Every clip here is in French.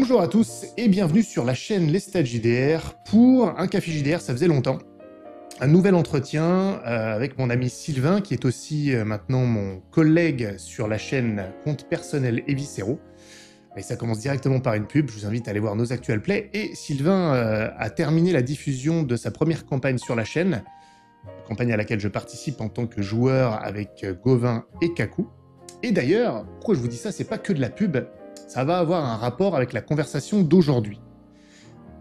Bonjour à tous et bienvenue sur la chaîne Les Stats JDR pour un café JDR, ça faisait longtemps. Un nouvel entretien avec mon ami Sylvain qui est aussi maintenant mon collègue sur la chaîne compte personnel et viscéraux. Et ça commence directement par une pub, je vous invite à aller voir nos actual plays. Et Sylvain a terminé la diffusion de sa première campagne sur la chaîne, campagne à laquelle je participe en tant que joueur avec Gauvin et Kaku. Et d'ailleurs, pourquoi je vous dis ça, c'est pas que de la pub, ça va avoir un rapport avec la conversation d'aujourd'hui.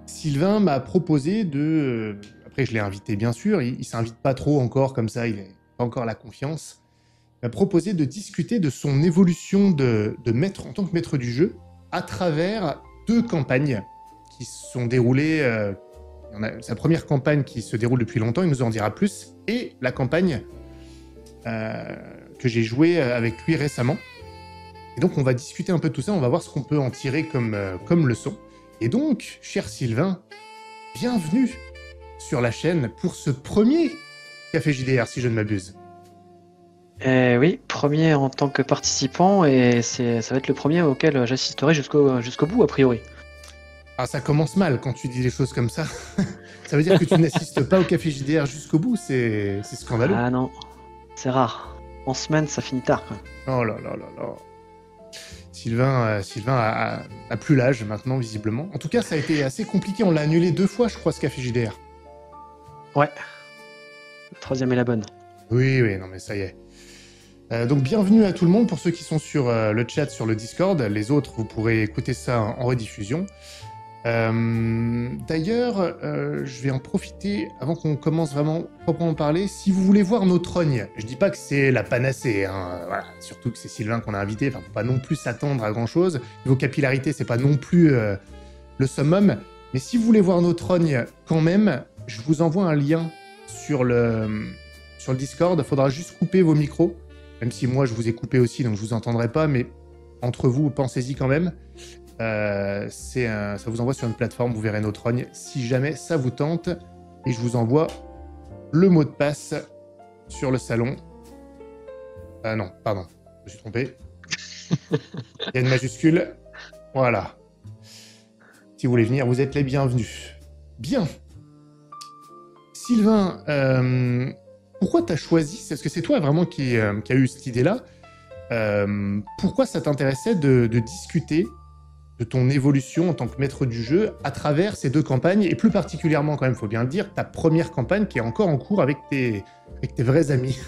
Sylvain m'a proposé de... Après, je l'ai invité, bien sûr, il s'invite pas trop encore, comme ça, il n'a pas encore la confiance. Il m'a proposé de discuter de son évolution de maître en tant que maître du jeu à travers deux campagnes qui se sont déroulées... il y en a sa première campagne qui se déroule depuis longtemps, il nous en dira plus, et la campagne que j'ai jouée avec lui récemment. Et donc, on va discuter un peu de tout ça, on va voir ce qu'on peut en tirer comme leçon. Et donc, cher Sylvain, bienvenue sur la chaîne pour ce premier Café JDR, si je ne m'abuse. Oui, premier en tant que participant, et ça va être le premier auquel j'assisterai jusqu'au bout, a priori. Ah, ça commence mal quand tu dis des choses comme ça. Ça veut dire que tu n'assistes pas au Café JDR jusqu'au bout, c'est scandaleux. Ah non, c'est rare. En semaine, ça finit tard, quoi. Oh là là là là. Sylvain a plus l'âge maintenant, visiblement. En tout cas, ça a été assez compliqué. On l'a annulé 2 fois, je crois, ce Café JDR. Ouais. La troisième est la bonne. Oui, non mais ça y est. Donc bienvenue à tout le monde pour ceux qui sont sur le chat, sur le Discord. Les autres, vous pourrez écouter ça en rediffusion. D'ailleurs, je vais en profiter avant qu'on commence vraiment proprement parler. Si vous voulez voir nos trognes, je dis pas que c'est la panacée, hein, voilà, surtout que c'est Sylvain qu'on a invité, enfin faut pas non plus s'attendre à grand chose. Niveau capillarité, c'est pas non plus le summum, mais si vous voulez voir nos trognes quand même, je vous envoie un lien sur le Discord. Faudra juste couper vos micros, même si moi je vous ai coupé aussi, donc je vous entendrai pas, mais entre vous, pensez-y quand même. Ça vous envoie sur une plateforme, vous verrez nos trognes si jamais ça vous tente. Et je vous envoie le mot de passe sur le salon. Non, pardon, je me suis trompé. Il y a une majuscule. Voilà. Si vous voulez venir, vous êtes les bienvenus. Bien. Sylvain, pourquoi tu as choisi, parce que c'est toi vraiment qui a eu cette idée-là, pourquoi ça t'intéressait de discuter de ton évolution en tant que maître du jeu à travers ces deux campagnes, et plus particulièrement, quand même, il faut bien le dire, ta première campagne qui est encore en cours avec tes vrais amis.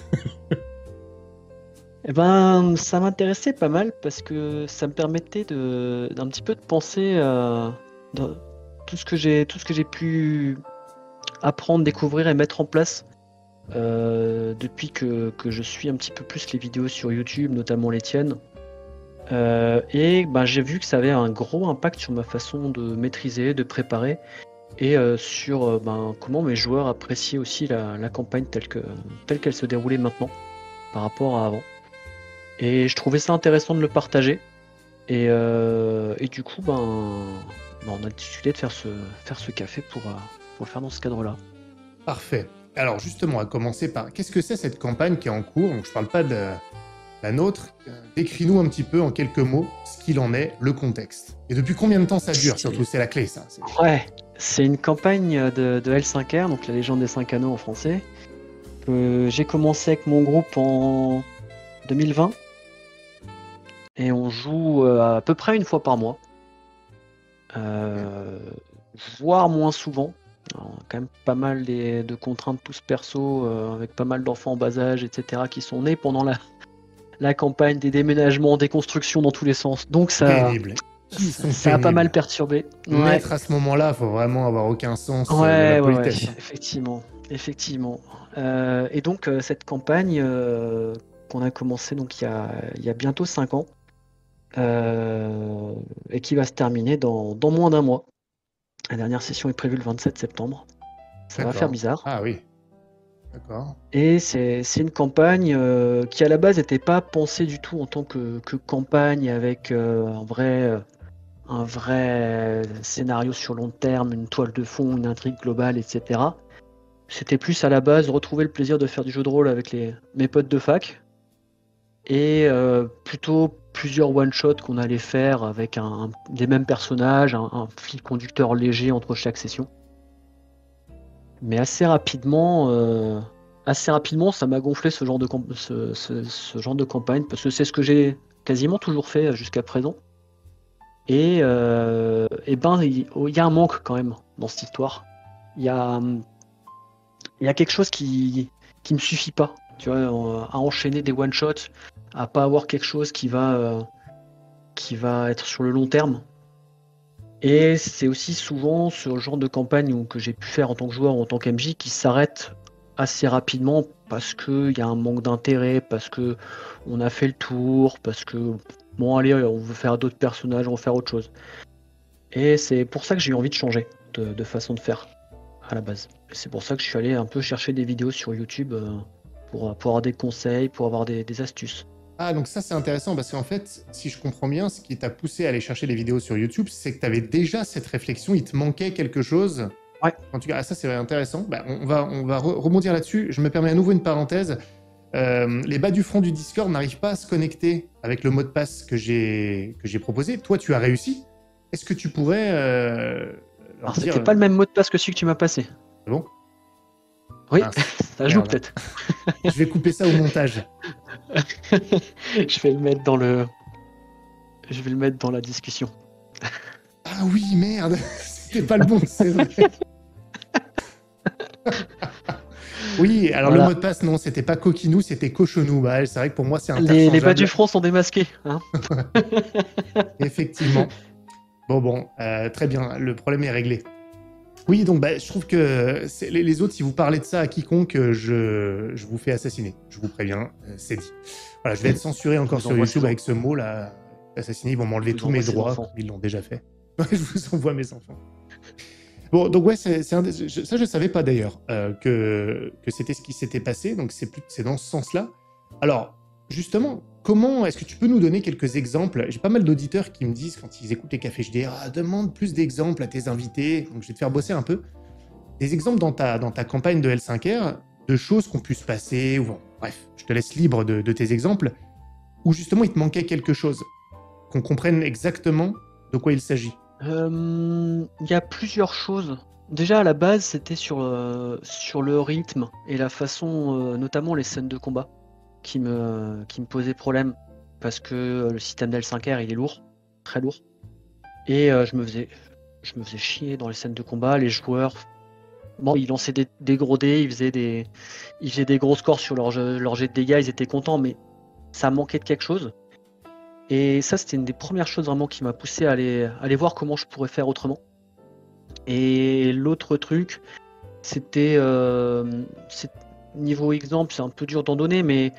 Eh ben, ça m'intéressait pas mal parce que ça me permettait d'un petit peu de penser dans tout ce que j'ai pu apprendre, découvrir et mettre en place depuis que je suis un petit peu plus les vidéos sur YouTube, notamment les tiennes. Et ben, j'ai vu que ça avait un gros impact sur ma façon de maîtriser, de préparer, et sur comment mes joueurs appréciaient aussi la campagne telle qu'elle se déroulait maintenant par rapport à avant. Et je trouvais ça intéressant de le partager. Et du coup, on a discuté de faire ce café pour le faire dans ce cadre-là. Parfait. Alors justement, à commencer par, qu'est-ce que c'est cette campagne qui est en cours? Donc je parle pas de la nôtre. Décris-nous un petit peu en quelques mots ce qu'il en est, le contexte. Et depuis combien de temps ça dure, surtout? C'est la clé, ça. Ouais, c'est une campagne de L5R, donc la légende des 5 anneaux en français. J'ai commencé avec mon groupe en 2020. Et on joue à peu près une fois par mois. Voire moins souvent. Alors, quand même pas mal de contraintes tous perso, avec pas mal d'enfants en bas âge, etc. qui sont nés pendant la campagne, des déménagements, des constructions dans tous les sens. Donc ça a pas mal perturbé. Maître à ce moment-là, faut vraiment avoir aucun sens de Ouais, la politesse. effectivement. Et donc cette campagne qu'on a commencé donc il y a bientôt 5 ans, et qui va se terminer dans moins d'un mois. La dernière session est prévue le 27 septembre. Ça va faire bizarre. Ah oui. D'accord. Et c'est une campagne qui à la base n'était pas pensée du tout en tant que campagne avec un vrai scénario sur long terme, une toile de fond, une intrigue globale, etc. C'était plus à la base retrouver le plaisir de faire du jeu de rôle avec mes potes de fac, et plutôt plusieurs one-shots qu'on allait faire avec des mêmes personnages, un fil conducteur léger entre chaque session. Mais assez rapidement, ça m'a gonflé ce genre de campagne, parce que c'est ce que j'ai quasiment toujours fait jusqu'à présent. Et ben, il y a un manque quand même dans cette histoire. Il y a quelque chose qui me suffit pas, tu vois, à enchaîner des one-shots, à pas avoir quelque chose qui va être sur le long terme. Et c'est aussi souvent ce genre de campagne que j'ai pu faire en tant que joueur ou en tant qu'MJ qui s'arrête assez rapidement parce qu'il y a un manque d'intérêt, parce que on a fait le tour, parce que bon allez, on veut faire d'autres personnages, on veut faire autre chose. Et c'est pour ça que j'ai eu envie de changer de façon de faire à la base. Et c'est pour ça que je suis allé un peu chercher des vidéos sur YouTube pour avoir des conseils, pour avoir des astuces. Ah, donc ça, c'est intéressant parce qu'en fait, si je comprends bien, ce qui t'a poussé à aller chercher les vidéos sur YouTube, c'est que tu avais déjà cette réflexion, il te manquait quelque chose. Ouais. En tout cas, ah, ça, c'est intéressant. Bah, on va rebondir là-dessus. Je me permets à nouveau une parenthèse. Les bas du front du Discord n'arrivent pas à se connecter avec le mot de passe que j'ai proposé. Toi, tu as réussi. Est-ce que tu pourrais Alors, c'était pas le même mot de passe que celui que tu m'as passé. C'est bon? Oui, ça joue peut-être. Je vais couper ça au montage. Je vais le mettre dans la discussion. Ah oui, merde, c'était pas le bon, c'est vrai. Oui, alors voilà. Le mot de passe, non, c'était pas coquinou, c'était cochonou. Bah, c'est vrai que pour moi, c'est interchangeable. Les bas du front sont démasqués. Hein. Effectivement. Bon, très bien, le problème est réglé. Oui, donc je trouve que les autres, si vous parlez de ça à quiconque, je vous fais assassiner. Je vous préviens, c'est dit. Voilà, je vais être censuré encore sur YouTube avec ce mot-là. Assassiner, ils vont m'enlever tous mes droits. Ils l'ont déjà fait. Je vous envoie mes enfants. Bon, donc ouais, ça je savais pas d'ailleurs que c'était ce qui s'était passé. Donc c'est dans ce sens-là. Alors, justement, comment est-ce que tu peux nous donner quelques exemples? J'ai pas mal d'auditeurs qui me disent quand ils écoutent les cafés JDR, demande plus d'exemples à tes invités. Donc je vais te faire bosser un peu. Des exemples dans ta campagne de L5R de choses qu'on puisse passer, ou bref, je te laisse libre de tes exemples, où justement il te manquait quelque chose, qu'on comprenne exactement de quoi il s'agit. Il y a plusieurs choses. Déjà à la base, c'était sur le rythme et la façon, notamment les scènes de combat, qui me posait problème, parce que le système d'L5R il est lourd, très lourd, et je me faisais chier dans les scènes de combat. Les joueurs, bon, ils lançaient des gros dés, ils faisaient des gros scores sur leur jet de dégâts, ils étaient contents, mais ça manquait de quelque chose. Et ça, c'était une des premières choses vraiment qui m'a poussé à aller voir comment je pourrais faire autrement. Et l'autre truc, c'était niveau exemple, c'est un peu dur d'en donner, mais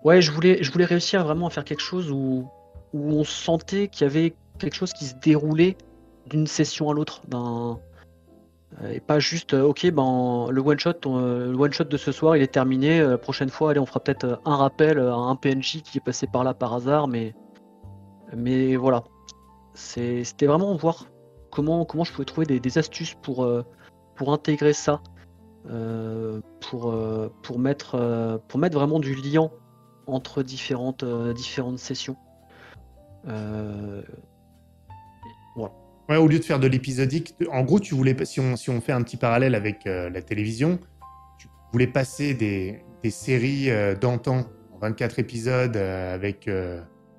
ouais, je voulais réussir vraiment à faire quelque chose où on sentait qu'il y avait quelque chose qui se déroulait d'une session à l'autre, et pas juste ok, le one shot de ce soir il est terminé, la prochaine fois allez, on fera peut-être un rappel à un PNJ qui est passé par là par hasard, mais voilà, c'était vraiment voir comment je pouvais trouver des astuces pour intégrer ça, pour mettre vraiment du lien entre différentes sessions. Voilà. Ouais, au lieu de faire de l'épisodique, en gros, tu voulais, si on fait un petit parallèle avec la télévision, tu voulais passer des séries d'antan en 24 épisodes avec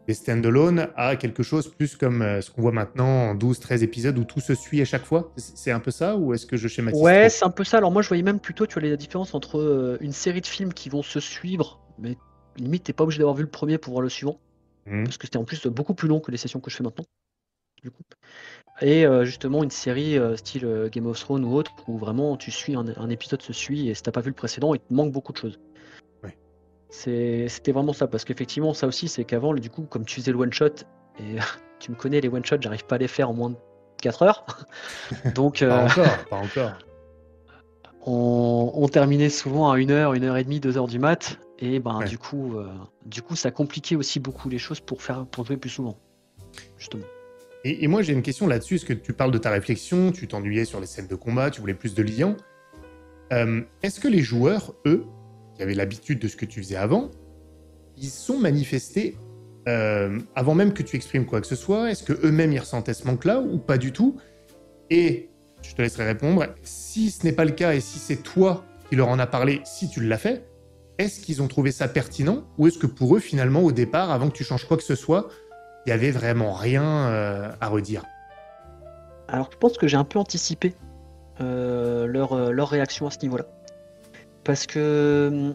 des stand-alone à quelque chose plus comme ce qu'on voit maintenant en 12-13 épisodes où tout se suit à chaque fois. C'est un peu ça, ou est-ce que je schématise Ouais, trop? c'est un peu ça. Alors moi, je voyais même plutôt, tu vois, la différence entre une série de films qui vont se suivre, mais limite, t'es pas obligé d'avoir vu le premier pour voir le suivant, parce que c'était en plus beaucoup plus long que les sessions que je fais maintenant, du coup. Et justement, une série style Game of Thrones ou autre, où vraiment tu suis un épisode se suit, et si t'as pas vu le précédent, il te manque beaucoup de choses. Ouais. C'était vraiment ça, parce qu'effectivement, ça aussi, c'est qu'avant, du coup, comme tu faisais le one-shot, et tu me connais, les one-shots, j'arrive pas à les faire en moins de 4 heures. Donc, pas encore. On terminait souvent à 1h, 1h30, 2h du mat, et Ouais. du coup, ça compliquait aussi beaucoup les choses pour jouer plus souvent, justement. Et moi, j'ai une question là-dessus. Est-ce que tu parles de ta réflexion, tu t'ennuyais sur les scènes de combat, tu voulais plus de liens. Est-ce que les joueurs, eux, qui avaient l'habitude de ce que tu faisais avant, ils sont manifestés avant même que tu exprimes quoi que ce soit? Est-ce que eux-mêmes ils ressentaient ce manque-là ou pas du tout? Et je te laisserai répondre. Si ce n'est pas le cas et si c'est toi qui leur en as parlé, si tu l'as fait, est-ce qu'ils ont trouvé ça pertinent ou est-ce que pour eux, finalement, au départ, avant que tu changes quoi que ce soit, il y avait vraiment rien à redire? Alors, je pense que j'ai un peu anticipé leur réaction à ce niveau-là. Parce que,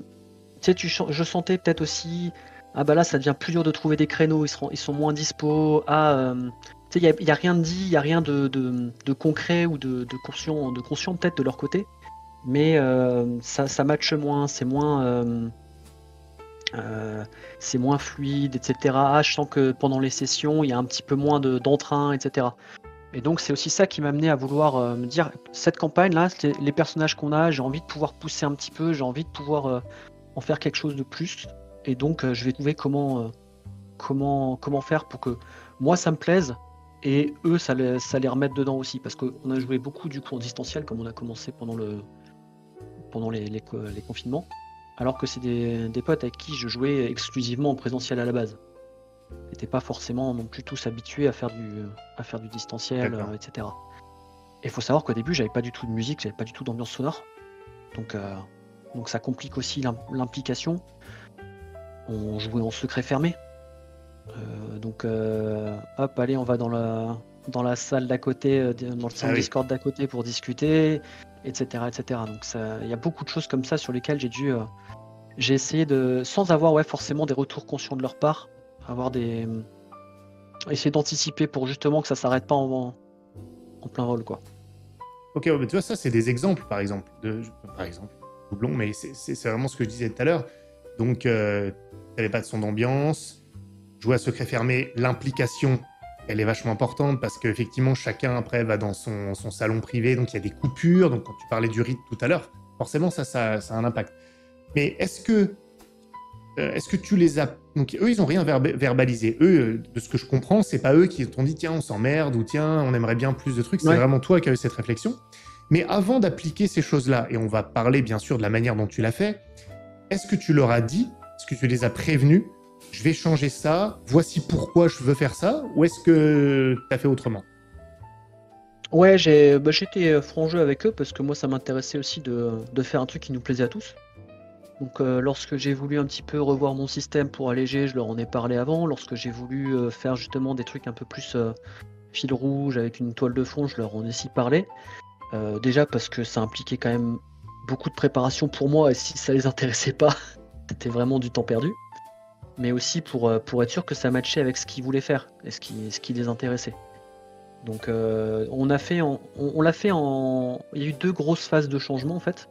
tu sais, je sentais peut-être aussi, ah bah là, ça devient plus dur de trouver des créneaux, ils sont moins dispo. Tu sais, il y a rien de dit, il y a rien de concret ou de conscient peut-être de leur côté. Mais ça matche moins, c'est moins fluide, etc. Ah, je sens que pendant les sessions, il y a un petit peu moins d'entrain, etc. Et donc c'est aussi ça qui m'a amené à vouloir me dire, cette campagne-là, les personnages qu'on a, j'ai envie de pouvoir pousser un petit peu, j'ai envie de pouvoir en faire quelque chose de plus. Et donc je vais trouver comment faire pour que moi ça me plaise et eux ça les remette dedans aussi. Parce qu'on a joué beaucoup du coup en distanciel comme on a commencé pendant les confinements. Alors que c'est des potes avec qui je jouais exclusivement en présentiel à la base. Ils n'étaient pas forcément non plus tous habitués à faire du distanciel, etc. Et il faut savoir qu'au début, j'avais pas du tout de musique, j'avais pas du tout d'ambiance sonore. Donc ça complique aussi l'implication. On jouait en secret fermé. Hop, allez, on va dans la salle d'à côté, dans le centre Discord d'à côté pour discuter, etc. etc. Donc il y a beaucoup de choses comme ça sur lesquelles j'ai essayé de, sans avoir forcément des retours conscients de leur part, essayer d'anticiper pour justement que ça s'arrête pas en plein vol, quoi. Ok, mais tu vois, ça, c'est des exemples, par exemple. Doublon, mais c'est vraiment ce que je disais tout à l'heure. Donc, t'avais pas de son d'ambiance, jouer à secret fermé, l'implication, elle est vachement importante parce qu'effectivement, chacun, après, va dans son salon privé, donc il y a des coupures. Donc, quand tu parlais du rythme tout à l'heure, forcément, ça a un impact. Mais est-ce que tu les as... Donc, eux, ils n'ont rien verbalisé. Eux, de ce que je comprends, c'est pas eux qui t'ont dit « Tiens, on s'emmerde » ou « Tiens, on aimerait bien plus de trucs ». C'est vraiment toi qui as eu cette réflexion. Mais avant d'appliquer ces choses-là, et on va parler bien sûr de la manière dont tu l'as fait, est-ce que tu leur as dit, est-ce que tu les as prévenus, je vais changer ça, voici pourquoi je veux faire ça, ou est-ce que tu as fait autrement? Ouais, j'étais franc jeu avec eux parce que moi ça m'intéressait aussi de faire un truc qui nous plaisait à tous. Donc lorsque j'ai voulu un petit peu revoir mon système pour alléger, je leur en ai parlé avant. Lorsque j'ai voulu faire justement des trucs un peu plus fil rouge avec une toile de fond, je leur en ai aussi parlé. Déjà parce que ça impliquait quand même beaucoup de préparation pour moi et si ça les intéressait pas, c'était vraiment du temps perdu. Mais aussi pour être sûr que ça matchait avec ce qu'ils voulaient faire et ce qui les intéressait. Donc on l'a fait il y a eu 2 grosses phases de changement en fait.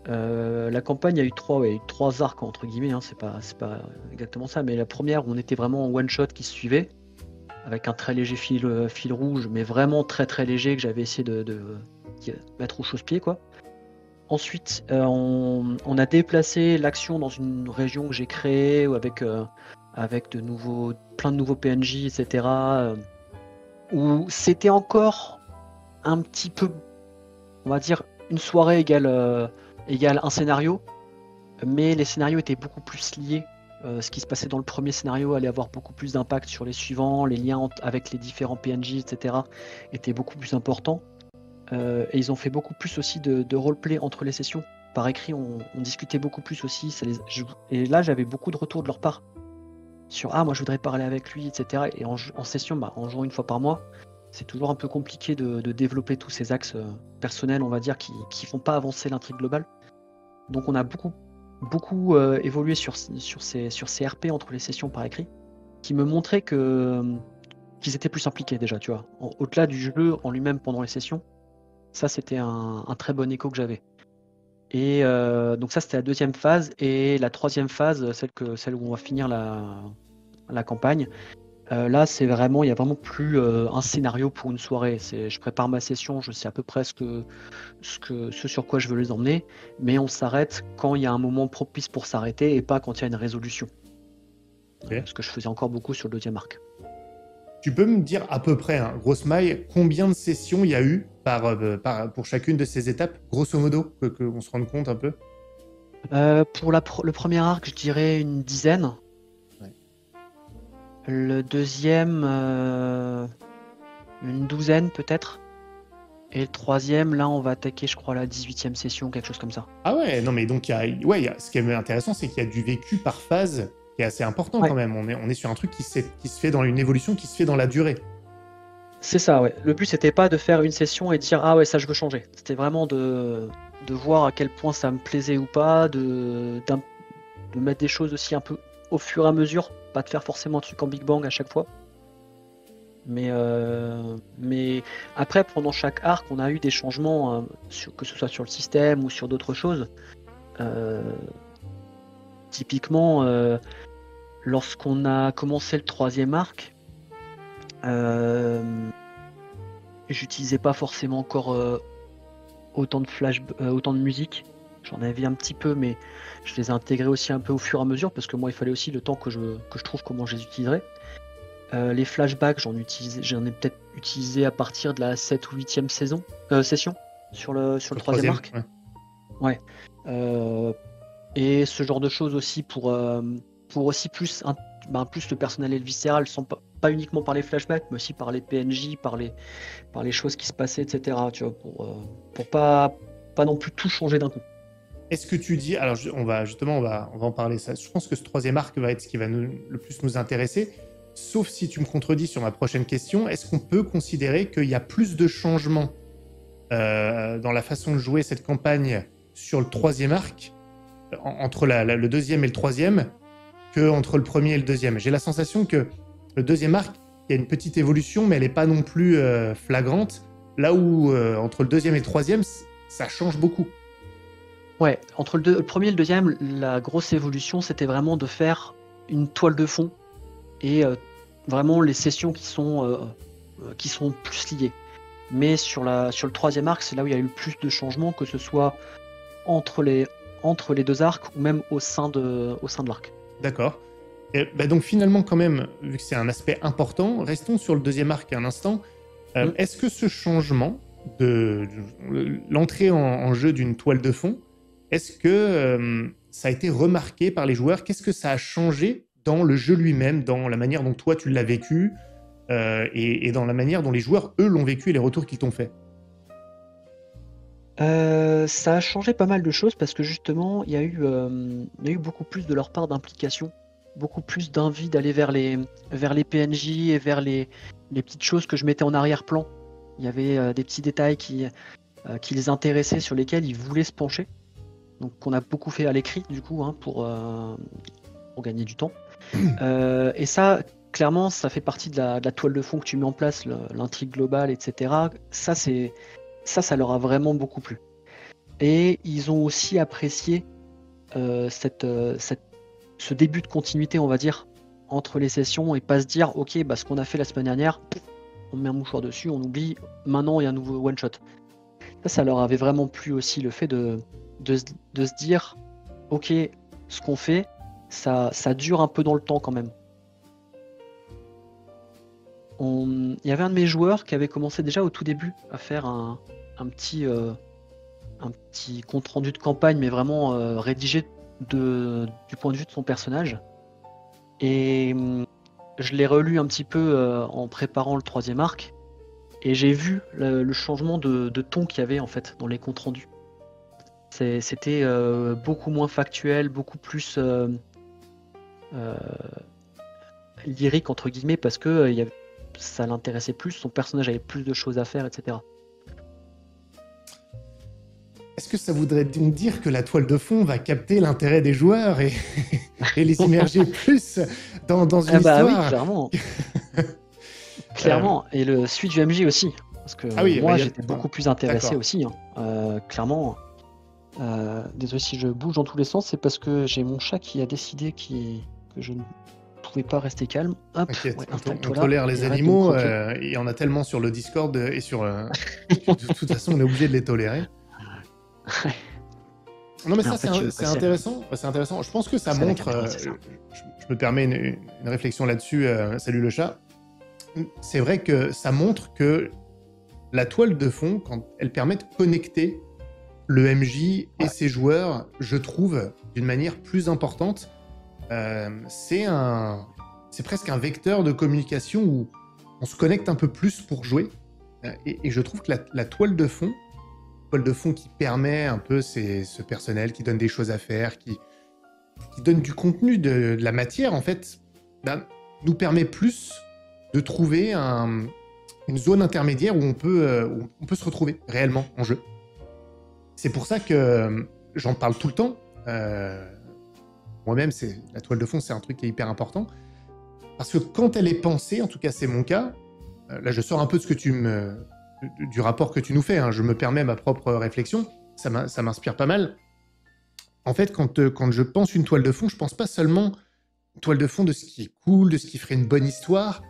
La campagne a eu 3 arcs entre guillemets, hein, c'est pas exactement ça, mais la première où on était vraiment en one shot qui se suivait, avec un très léger fil rouge, mais vraiment très très léger que j'avais essayé de mettre au chausse-pied quoi. Ensuite, on a déplacé l'action dans une région que j'ai créée avec plein de nouveaux PNJ, etc. Où c'était encore un petit peu, on va dire, une soirée égale un scénario, mais les scénarios étaient beaucoup plus liés. Ce qui se passait dans le premier scénario allait avoir beaucoup plus d'impact sur les suivants, les liens avec les différents PNJ, etc. étaient beaucoup plus importants. Et ils ont fait beaucoup plus aussi de roleplay entre les sessions. Par écrit, on discutait beaucoup plus aussi. Et là, j'avais beaucoup de retours de leur part. Sur moi je voudrais parler avec lui, etc. Et en session, en jouant une fois par mois, c'est toujours un peu compliqué de développer tous ces axes personnels, on va dire, qui font pas avancer l'intrigue globale. Donc on a beaucoup évolué sur ces RP entre les sessions par écrit, qui me montraient qu'ils étaient plus impliqués déjà, tu vois. Au-delà du jeu en lui-même pendant les sessions, ça c'était un très bon écho que j'avais. Et donc ça c'était la deuxième phase. Et la troisième phase, celle où on va finir la campagne, là il y a vraiment plus un scénario pour une soirée. Je prépare ma session, je sais à peu près ce sur quoi je veux les emmener, mais on s'arrête quand il y a un moment propice pour s'arrêter et pas quand il y a une résolution. Okay. Ce que je faisais encore beaucoup sur le deuxième arc. Tu peux me dire à peu près, hein, grosse maille, combien de sessions il y a eu pour chacune de ces étapes, grosso modo, qu'on se rende compte un peu? Pour le premier arc, je dirais une dizaine. Ouais. Le deuxième, une douzaine peut-être. Et le troisième, là, on va attaquer, je crois, la 18e session, quelque chose comme ça. Ah ouais, non mais donc ce qui est intéressant, c'est qu'il y a du vécu par phase qui est assez important Ouais. quand même. On est sur un truc qui se fait dans une évolution, qui se fait dans la durée. C'est ça, ouais. Le but, c'était pas de faire une session et de dire ah ouais, ça je veux changer. C'était vraiment de voir à quel point ça me plaisait ou pas, de mettre des choses aussi un peu au fur et à mesure, pas de faire forcément un truc en Big Bang à chaque fois. Mais après, pendant chaque arc, on a eu des changements, que ce soit sur le système ou sur d'autres choses. Typiquement, lorsqu'on a commencé le troisième arc, j'utilisais pas forcément encore autant de musique. J'en avais un petit peu, mais je les ai intégrés aussi un peu au fur et à mesure parce que moi, il fallait aussi le temps que je trouve comment je les utiliserais. Les flashbacks, j'en ai peut-être utilisé à partir de la 7 ou 8e session sur le troisième arc. Ouais. Et ce genre de choses aussi pour aussi plus le personnel et le viscéral, pas uniquement par les flashbacks, mais aussi par les PNJ, par les choses qui se passaient, etc. Tu vois, pour pas non plus tout changer d'un coup. Est-ce que tu dis, alors on va en parler ça. Je pense que ce troisième arc va être ce qui va le plus nous intéresser. Sauf si tu me contredis sur ma prochaine question, est-ce qu'on peut considérer qu'il y a plus de changements dans la façon de jouer cette campagne sur le troisième arc, entre le deuxième et le troisième, qu'entre le premier et le deuxième? J'ai la sensation que le deuxième arc, il y a une petite évolution, mais elle n'est pas non plus flagrante, là où entre le deuxième et le troisième, ça change beaucoup. Ouais, entre le premier et le deuxième, la grosse évolution, c'était vraiment de faire une toile de fond et vraiment les sessions qui sont plus liées. Mais sur le troisième arc, c'est là où il y a eu le plus de changements, que ce soit entre les deux arcs ou même au sein de l'arc. D'accord. Donc finalement, quand même, vu que c'est un aspect important, restons sur le deuxième arc un instant. Est-ce que ce changement de l'entrée en jeu d'une toile de fond, est-ce que ça a été remarqué par les joueurs? Qu'est-ce que ça a changé dans le jeu lui-même, dans la manière dont toi tu l'as vécu et dans la manière dont les joueurs, eux, l'ont vécu et les retours qu'ils t'ont fait? Ça a changé pas mal de choses parce que justement, il y a eu beaucoup plus de leur part d'implication, beaucoup plus d'envie d'aller vers les PNJ et vers les petites choses que je mettais en arrière-plan. Il y avait des petits détails qui les intéressaient, sur lesquels ils voulaient se pencher. Donc qu'on a beaucoup fait à l'écrit du coup, hein, pour gagner du temps. Et ça, clairement, ça fait partie de la toile de fond que tu mets en place, l'intrigue globale, etc. Ça leur a vraiment beaucoup plu. Et ils ont aussi apprécié ce début de continuité, on va dire, entre les sessions, et pas se dire, ok, ce qu'on a fait la semaine dernière, on met un mouchoir dessus, on oublie, maintenant il y a un nouveau one-shot. Ça leur avait vraiment plu aussi, le fait de se dire, ok, ce qu'on fait, ça dure un peu dans le temps quand même. Il y avait un de mes joueurs qui avait commencé déjà au tout début à faire un petit compte rendu de campagne, mais vraiment rédigé du point de vue de son personnage. Et je l'ai relu un petit peu en préparant le troisième arc, et j'ai vu le changement de ton qu'il y avait en fait dans les comptes rendus. C'était beaucoup moins factuel, beaucoup plus lyrique entre guillemets, parce que ça l'intéressait plus, son personnage avait plus de choses à faire, etc. Est-ce que ça voudrait donc dire que la toile de fond va capter l'intérêt des joueurs et les immerger plus dans une histoire? Oui, clairement. Clairement, et le suite du MJ aussi, parce que moi j'étais beaucoup plus intéressé aussi, hein. Clairement. Désolé si je bouge dans tous les sens, c'est parce que j'ai mon chat qui a décidé que je ne pouvais pas rester calme. Hop, on tolère les animaux, il y en a tellement sur le Discord et sur... de toute façon, on est obligé de les tolérer. Non mais ça, c'est intéressant. C'est intéressant. Je pense que ça montre... je me permets une réflexion là-dessus. Salut le chat. C'est vrai que ça montre que la toile de fond, quand elle permet de connecter le MJ et ses joueurs, je trouve, d'une manière plus importante, c'est c'est presque un vecteur de communication où on se connecte un peu plus pour jouer. Et je trouve que la toile de fond qui permet un peu ce personnel, qui donne des choses à faire, qui donne du contenu, de la matière, en fait, bah, nous permet plus de trouver une zone intermédiaire où on peut se retrouver réellement en jeu. C'est pour ça que j'en parle tout le temps. Moi-même, la toile de fond, c'est un truc qui est hyper important. Parce que quand elle est pensée, en tout cas c'est mon cas, là je sors un peu de du rapport que tu nous fais, hein, je me permets ma propre réflexion, ça m'inspire pas mal. En fait, quand je pense une toile de fond, je pense pas seulement une toile de fond de ce qui est cool, de ce qui ferait une bonne histoire,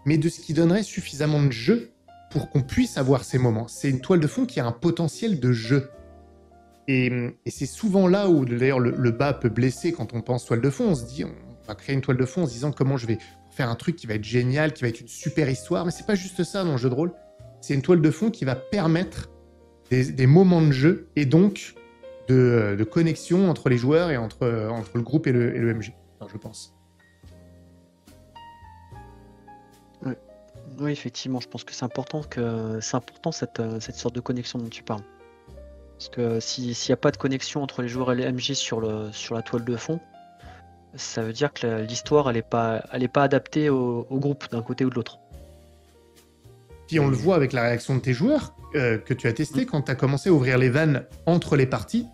mais de ce qui donnerait suffisamment de jeu pour qu'on puisse avoir ces moments. C'est une toile de fond qui a un potentiel de jeu. Et c'est souvent là où, d'ailleurs, le bas peut blesser quand on pense toile de fond. On se dit, on va créer une toile de fond en se disant comment je vais faire un truc qui va être génial, qui va être une super histoire. Mais c'est pas juste ça dans le jeu de rôle. C'est une toile de fond qui va permettre des moments de jeu et donc de connexion entre les joueurs et entre le groupe et le MJ, enfin, je pense. Oui, effectivement, je pense que c'est important cette sorte de connexion dont tu parles. Parce que s'il n'y a pas de connexion entre les joueurs et les MJ sur la toile de fond, ça veut dire que l'histoire elle est pas adaptée au groupe d'un côté ou de l'autre. Puis on le voit avec la réaction de tes joueurs que tu as testé quand tu as commencé à ouvrir les vannes entre les parties.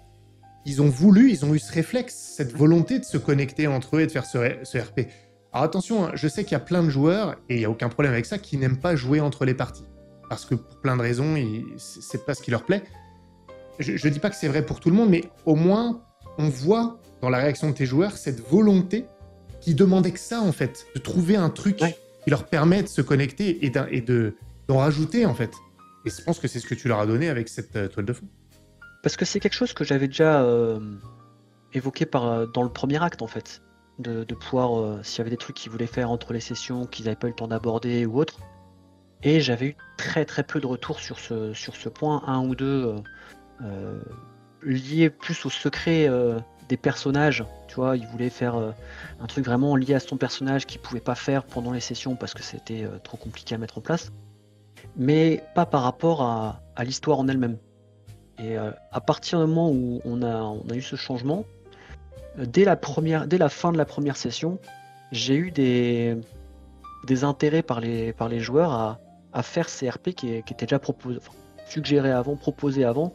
Ils ont eu ce réflexe, cette volonté de se connecter entre eux et de faire ce RP. Alors attention, hein, je sais qu'il y a plein de joueurs, et il n'y a aucun problème avec ça, qui n'aiment pas jouer entre les parties. Parce que pour plein de raisons, c'est pas ce qui leur plaît. Je dis pas que c'est vrai pour tout le monde, mais au moins, on voit dans la réaction de tes joueurs cette volonté qui demandait que ça, en fait, de trouver un truc qui leur permet de se connecter et d'en rajouter, en fait. Et je pense que c'est ce que tu leur as donné avec cette toile de fond. Parce que c'est quelque chose que j'avais déjà évoqué dans le premier acte, en fait. De pouvoir, s'il y avait des trucs qu'ils voulaient faire entre les sessions, qu'ils n'avaient pas eu le temps d'aborder ou autre. Et j'avais eu très très peu de retours sur ce point, un ou deux, liés plus au secret des personnages. Tu vois, ils voulaient faire un truc vraiment lié à son personnage qu'ils ne pouvaient pas faire pendant les sessions parce que c'était trop compliqué à mettre en place. Mais pas par rapport à l'histoire en elle-même. Et à partir du moment où on a eu ce changement, dès la fin de la première session, j'ai eu des intérêts par les joueurs à faire ces RP qui étaient déjà suggérés avant, proposés avant,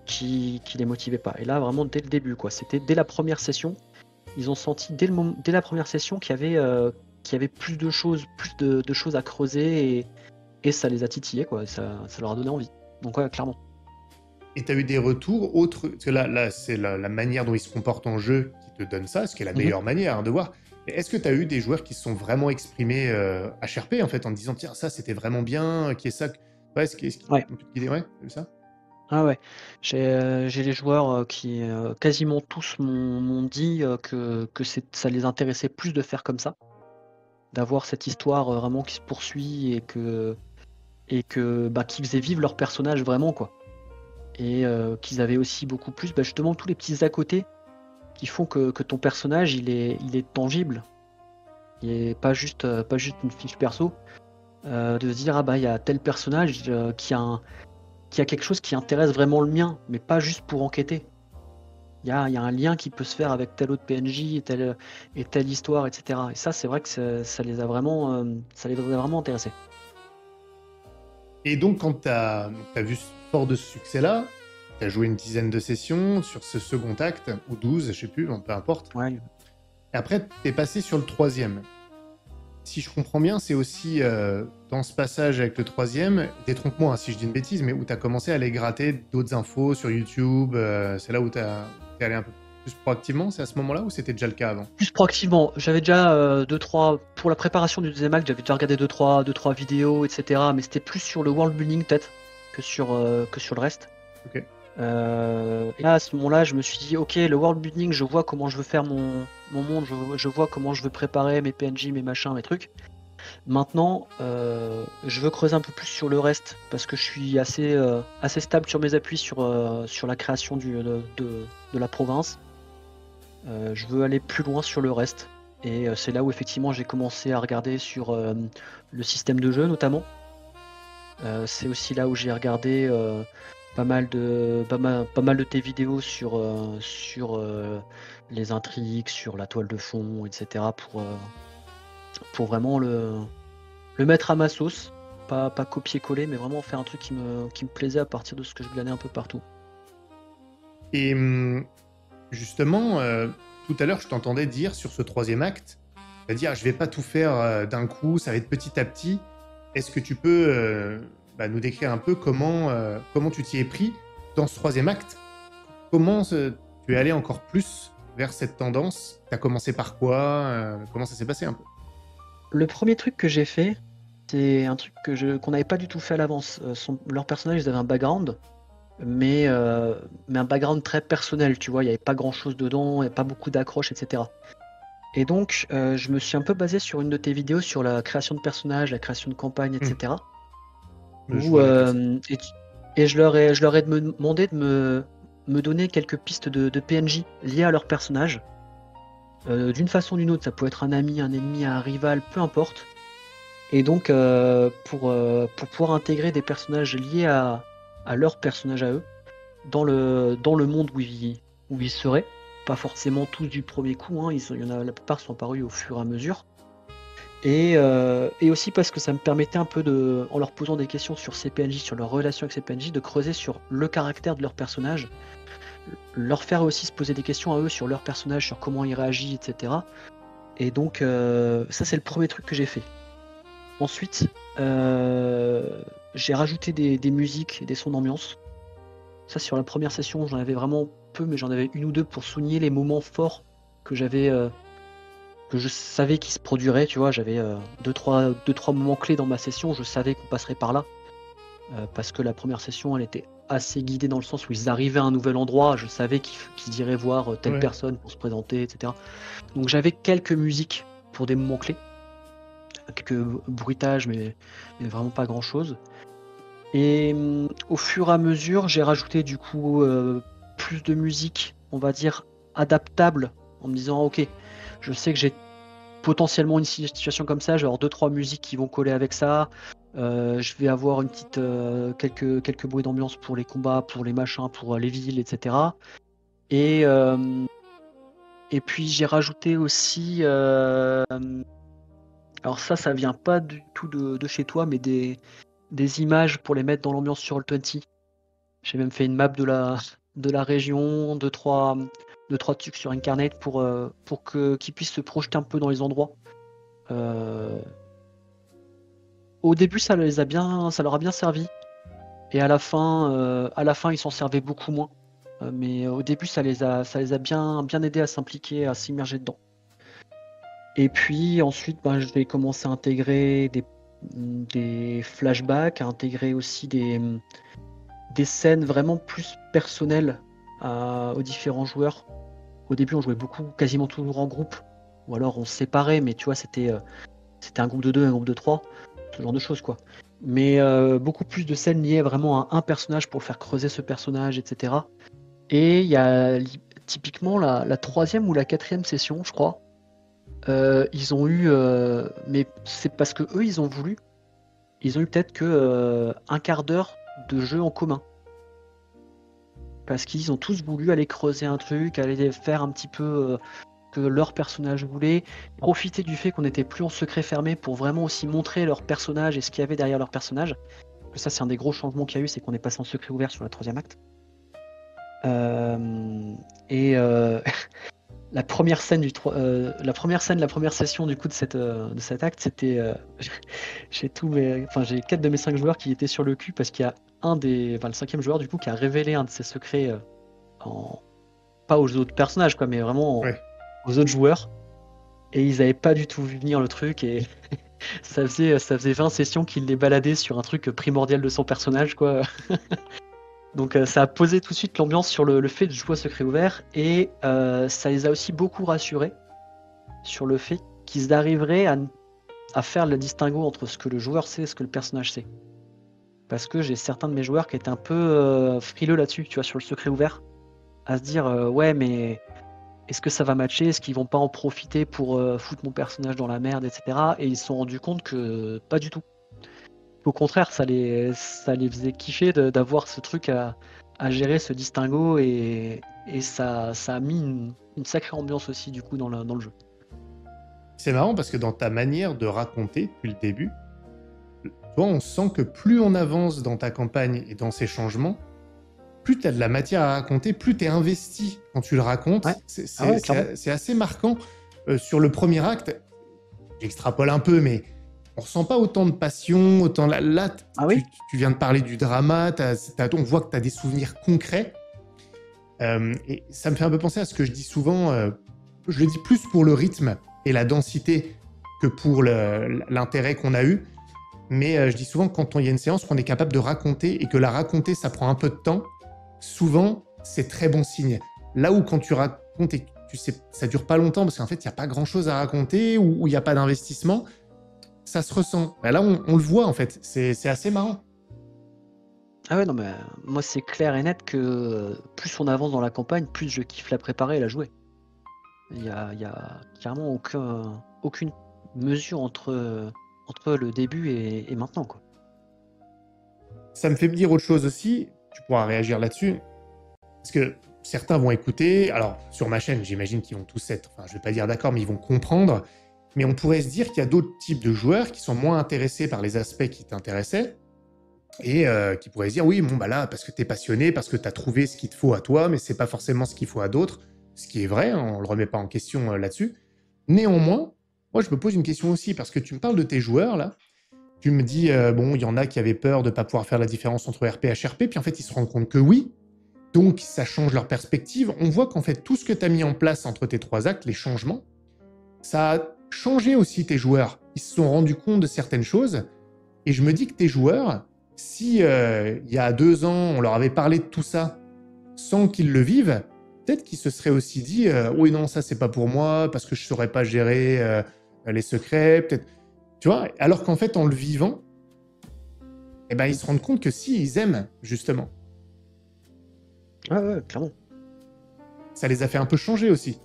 qui les motivaient pas. Et là, vraiment, dès le début, quoi. C'était dès la première session, ils ont senti dès la première session qu'il y avait plus de choses à creuser et ça les a titillés, quoi. Ça leur a donné envie. Donc ouais, clairement. Et tu as eu des retours autres, parce que là c'est la manière dont ils se comportent en jeu qui te donne ça, ce qui est la meilleure manière hein, de voir. Et est-ce que tu as eu des joueurs qui se sont vraiment exprimés HRP en fait, en disant tiens, ça c'était vraiment bien, qui est ça ouais, Ouais. Ouais, c'est ça. Ah ouais, j'ai les joueurs qui quasiment tous m'ont dit que ça les intéressait plus de faire comme ça, d'avoir cette histoire vraiment qui se poursuit et que bah, qui faisait vivre leur personnage vraiment quoi. Et qu'ils avaient aussi beaucoup plus justement tous les petits à côté qui font que ton personnage il est tangible. Il est pas juste une fiche perso. De se dire ah bah il y a tel personnage qui a quelque chose qui intéresse vraiment le mien, mais pas juste pour enquêter. Il y a un lien qui peut se faire avec tel autre PNJ et telle histoire, etc. Et ça, c'est vrai que ça les a vraiment intéressés. Et donc quand tu as vu fort de ce succès-là, tu as joué une dizaine de sessions sur ce second acte, ou 12, je sais plus, peu importe. Ouais. Et après, tu es passé sur le troisième. Si je comprends bien, c'est aussi dans ce passage avec le troisième, détrompe-moi hein, si je dis une bêtise, mais où tu as commencé à aller gratter d'autres infos sur YouTube, c'est là où tu es allé un peu plus proactivement, c'est à ce moment-là ou c'était déjà le cas avant? Plus proactivement, j'avais déjà 2-3, pour la préparation du deuxième acte, j'avais déjà regardé 2-3 vidéos, etc. Mais c'était plus sur le world building peut-être que sur le reste. Ok. Et là, à ce moment-là, je me suis dit, ok, le world building, je vois comment je veux faire mon monde, je vois comment je veux préparer mes PNJ, mes machins, mes trucs. Maintenant, je veux creuser un peu plus sur le reste, parce que je suis assez stable sur mes appuis sur la création de la province. Je veux aller plus loin sur le reste. Et c'est là où effectivement j'ai commencé à regarder sur le système de jeu notamment. C'est aussi là où j'ai regardé pas mal de tes vidéos sur les intrigues, sur la toile de fond, etc. Pour vraiment le mettre à ma sauce. Pas copier-coller, mais vraiment faire un truc qui me plaisait à partir de ce que je glanais un peu partout. Et justement, tout à l'heure, je t'entendais dire sur ce troisième acte, c'est-à-dire, je vais pas tout faire d'un coup, ça va être petit à petit. Est-ce que tu peux nous décrire un peu comment tu t'y es pris dans ce troisième acte? Tu es allé encore plus vers cette tendance? Tu as commencé par quoi? Comment ça s'est passé un peu? Le premier truc que j'ai fait, c'est un truc qu'on n'avait pas du tout fait à l'avance. Leurs personnages, ils avaient un background, mais un background très personnel, tu vois. Il n'y avait pas grand-chose dedans, il n'y avait pas beaucoup d'accroches, etc. Et donc, je me suis un peu basé sur une de tes vidéos sur la création de personnages, la création de campagne, etc. Je vois laquelle c'est. Et je leur ai demandé de me donner quelques pistes de PNJ liées à leurs personnages. D'une façon ou d'une autre, ça peut être un ami, un ennemi, un rival, peu importe. Et donc, pour pouvoir intégrer des personnages liés à leurs personnages à eux, dans le monde où ils seraient, pas forcément tous du premier coup, hein, la plupart sont apparus au fur et à mesure. Et aussi parce que ça me permettait un peu en leur posant des questions sur ces PNJ, sur leur relation avec ces PNJ, de creuser sur le caractère de leur personnage, leur faire aussi se poser des questions à eux sur leur personnage, sur comment ils réagissent, etc. Et donc ça c'est le premier truc que j'ai fait. Ensuite, j'ai rajouté des musiques et des sons d'ambiance. Ça sur la première session, j'en avais vraiment peu, mais j'en avais une ou deux pour souligner les moments forts que je savais qu'ils se produiraient, tu vois. J'avais deux, trois moments clés dans ma session, je savais qu'on passerait par là. Parce que la première session, elle était assez guidée dans le sens où ils arrivaient à un nouvel endroit, je savais qu'ils iraient voir telle personne pour se présenter, etc. Donc j'avais quelques musiques pour des moments clés, quelques bruitages, mais vraiment pas grand-chose. Et au fur et à mesure, j'ai rajouté du coup plus de musique, on va dire, adaptable, en me disant, ok, je sais que j'ai potentiellement une situation comme ça, je vais avoir 2-3 musiques qui vont coller avec ça. Je vais avoir une petite quelques bruits d'ambiance pour les combats, pour les machins, pour les villes, etc. Et puis j'ai rajouté aussi, alors ça vient pas du tout de chez toi, mais des images pour les mettre dans l'ambiance sur Roll20. J'ai même fait une map de la région, 2-3 trucs sur Incarnate pour qu'ils puissent se projeter un peu dans les endroits. Au début, ça leur a bien servi. Et à la fin, ils s'en servaient beaucoup moins. Mais au début, ça les a bien aidés à s'impliquer, à s'immerger dedans. Et puis ensuite, j'ai commencé à intégrer des flashbacks, à intégrer aussi des scènes vraiment plus personnelles aux différents joueurs. Au début, on jouait quasiment toujours en groupe, ou alors on se séparait, mais tu vois, c'était un groupe de 2, un groupe de 3, ce genre de choses, quoi. Mais beaucoup plus de scènes liées vraiment à un personnage pour faire creuser ce personnage, etc. Et il y a typiquement la troisième ou la quatrième session, je crois. Ils ont eu, mais c'est parce que eux, ils ont eu peut-être que un quart d'heure de jeu en commun. Parce qu'ils ont tous voulu aller creuser un truc, aller faire un petit peu que leur personnage voulait, profiter du fait qu'on n'était plus en secret fermé pour vraiment aussi montrer leur personnage et ce qu'il y avait derrière leur personnage. Ça, c'est un des gros changements qu'il y a eu, c'est qu'on est passé en secret ouvert sur le troisième acte. Et la première scène la première session du coup de cet acte, c'était j'ai 4 de mes 5 joueurs qui étaient sur le cul parce qu'il y a le cinquième joueur du coup qui a révélé un de ses secrets pas aux autres personnages quoi, mais vraiment aux autres joueurs. Et ils avaient pas du tout vu venir le truc et ça faisait 20 sessions qu'il les baladait sur un truc primordial de son personnage quoi. Donc ça a posé tout de suite l'ambiance sur le fait de jouer à secret ouvert et ça les a aussi beaucoup rassurés sur le fait qu'ils arriveraient à faire le distinguo entre ce que le joueur sait et ce que le personnage sait. Parce que j'ai certains de mes joueurs qui étaient un peu frileux là-dessus, tu vois, sur le secret ouvert, à se dire ouais mais est-ce que ça va matcher? Est-ce qu'ils vont pas en profiter pour foutre mon personnage dans la merde, etc. Et ils se sont rendus compte que pas du tout. Au contraire, ça les faisait kiffer d'avoir ce truc à gérer, ce distinguo, et ça a mis une sacrée ambiance aussi du coup dans le jeu. C'est marrant parce que dans ta manière de raconter depuis le début, toi, on sent que plus on avance dans ta campagne et dans ces changements, plus tu as de la matière à raconter, plus tu es investi quand tu le racontes. Ouais. Ah ouais, clairement. C'est assez marquant. Sur le premier acte, j'extrapole un peu, mais on ressent pas autant de passion, autant là Ah oui? tu viens de parler du drama, on voit que tu as des souvenirs concrets. Et ça me fait un peu penser à ce que je dis souvent, je le dis plus pour le rythme et la densité que pour l'intérêt qu'on a eu. Mais je dis souvent que quand il y a une séance qu'on est capable de raconter et que la raconter, ça prend un peu de temps, souvent, c'est très bon signe. Là où quand tu racontes et que tu sais, ça dure pas longtemps parce qu'en fait, il n'y a pas grand-chose à raconter ou il n'y a pas d'investissement, ça se ressent. Là, on le voit en fait. C'est assez marrant. Ah ouais, non, mais moi c'est clair et net que plus on avance dans la campagne, plus je kiffe la préparer et la jouer. Il y a clairement aucune mesure entre le début et maintenant, quoi. Ça me fait me dire autre chose aussi. Tu pourras réagir là-dessus. Parce que certains vont écouter. Alors, sur ma chaîne, j'imagine qu'ils vont tous être... Enfin, je vais pas dire d'accord, mais ils vont comprendre. Mais on pourrait se dire qu'il y a d'autres types de joueurs qui sont moins intéressés par les aspects qui t'intéressaient et qui pourraient se dire, oui, bon, bah là, parce que t'es passionné, parce que t'as trouvé ce qu'il te faut à toi, mais c'est pas forcément ce qu'il faut à d'autres. Ce qui est vrai, hein, on le remet pas en question là-dessus. Néanmoins, moi, je me pose une question aussi, parce que tu me parles de tes joueurs, là. Tu me dis, bon, il y en a qui avaient peur de ne pas pouvoir faire la différence entre RP et HRP, puis en fait, ils se rendent compte que oui. Donc, ça change leur perspective. On voit qu'en fait, tout ce que tu as mis en place entre tes 3 actes, les changements, ça a changé aussi tes joueurs. Ils se sont rendus compte de certaines choses. Et je me dis que tes joueurs, si il y a 2 ans, on leur avait parlé de tout ça sans qu'ils le vivent, peut-être qu'ils se seraient aussi dit, oui, non, ça, c'est pas pour moi, parce que je saurais pas gérer les secrets, peut-être. Tu vois, alors qu'en fait, en le vivant, eh ben, ils se rendent compte que si, ils aiment, justement. Ouais, ouais, clairement. Ça les a fait un peu changer aussi.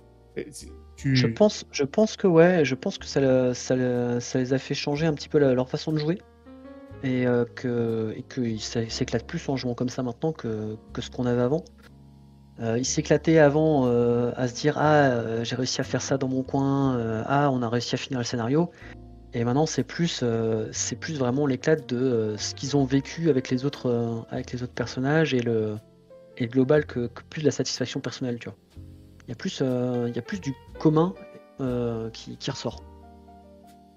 Je pense que ouais, je pense que ça les a fait changer un petit peu leur façon de jouer, et qu'ils s'éclatent plus en jouant comme ça maintenant que ce qu'on avait avant. Ils s'éclataient avant à se dire j'ai réussi à faire ça dans mon coin, on a réussi à finir le scénario. Et maintenant c'est plus vraiment l'éclate de ce qu'ils ont vécu avec les autres personnages, et le global que plus de la satisfaction personnelle, tu vois. Il y a plus du commun qui ressort,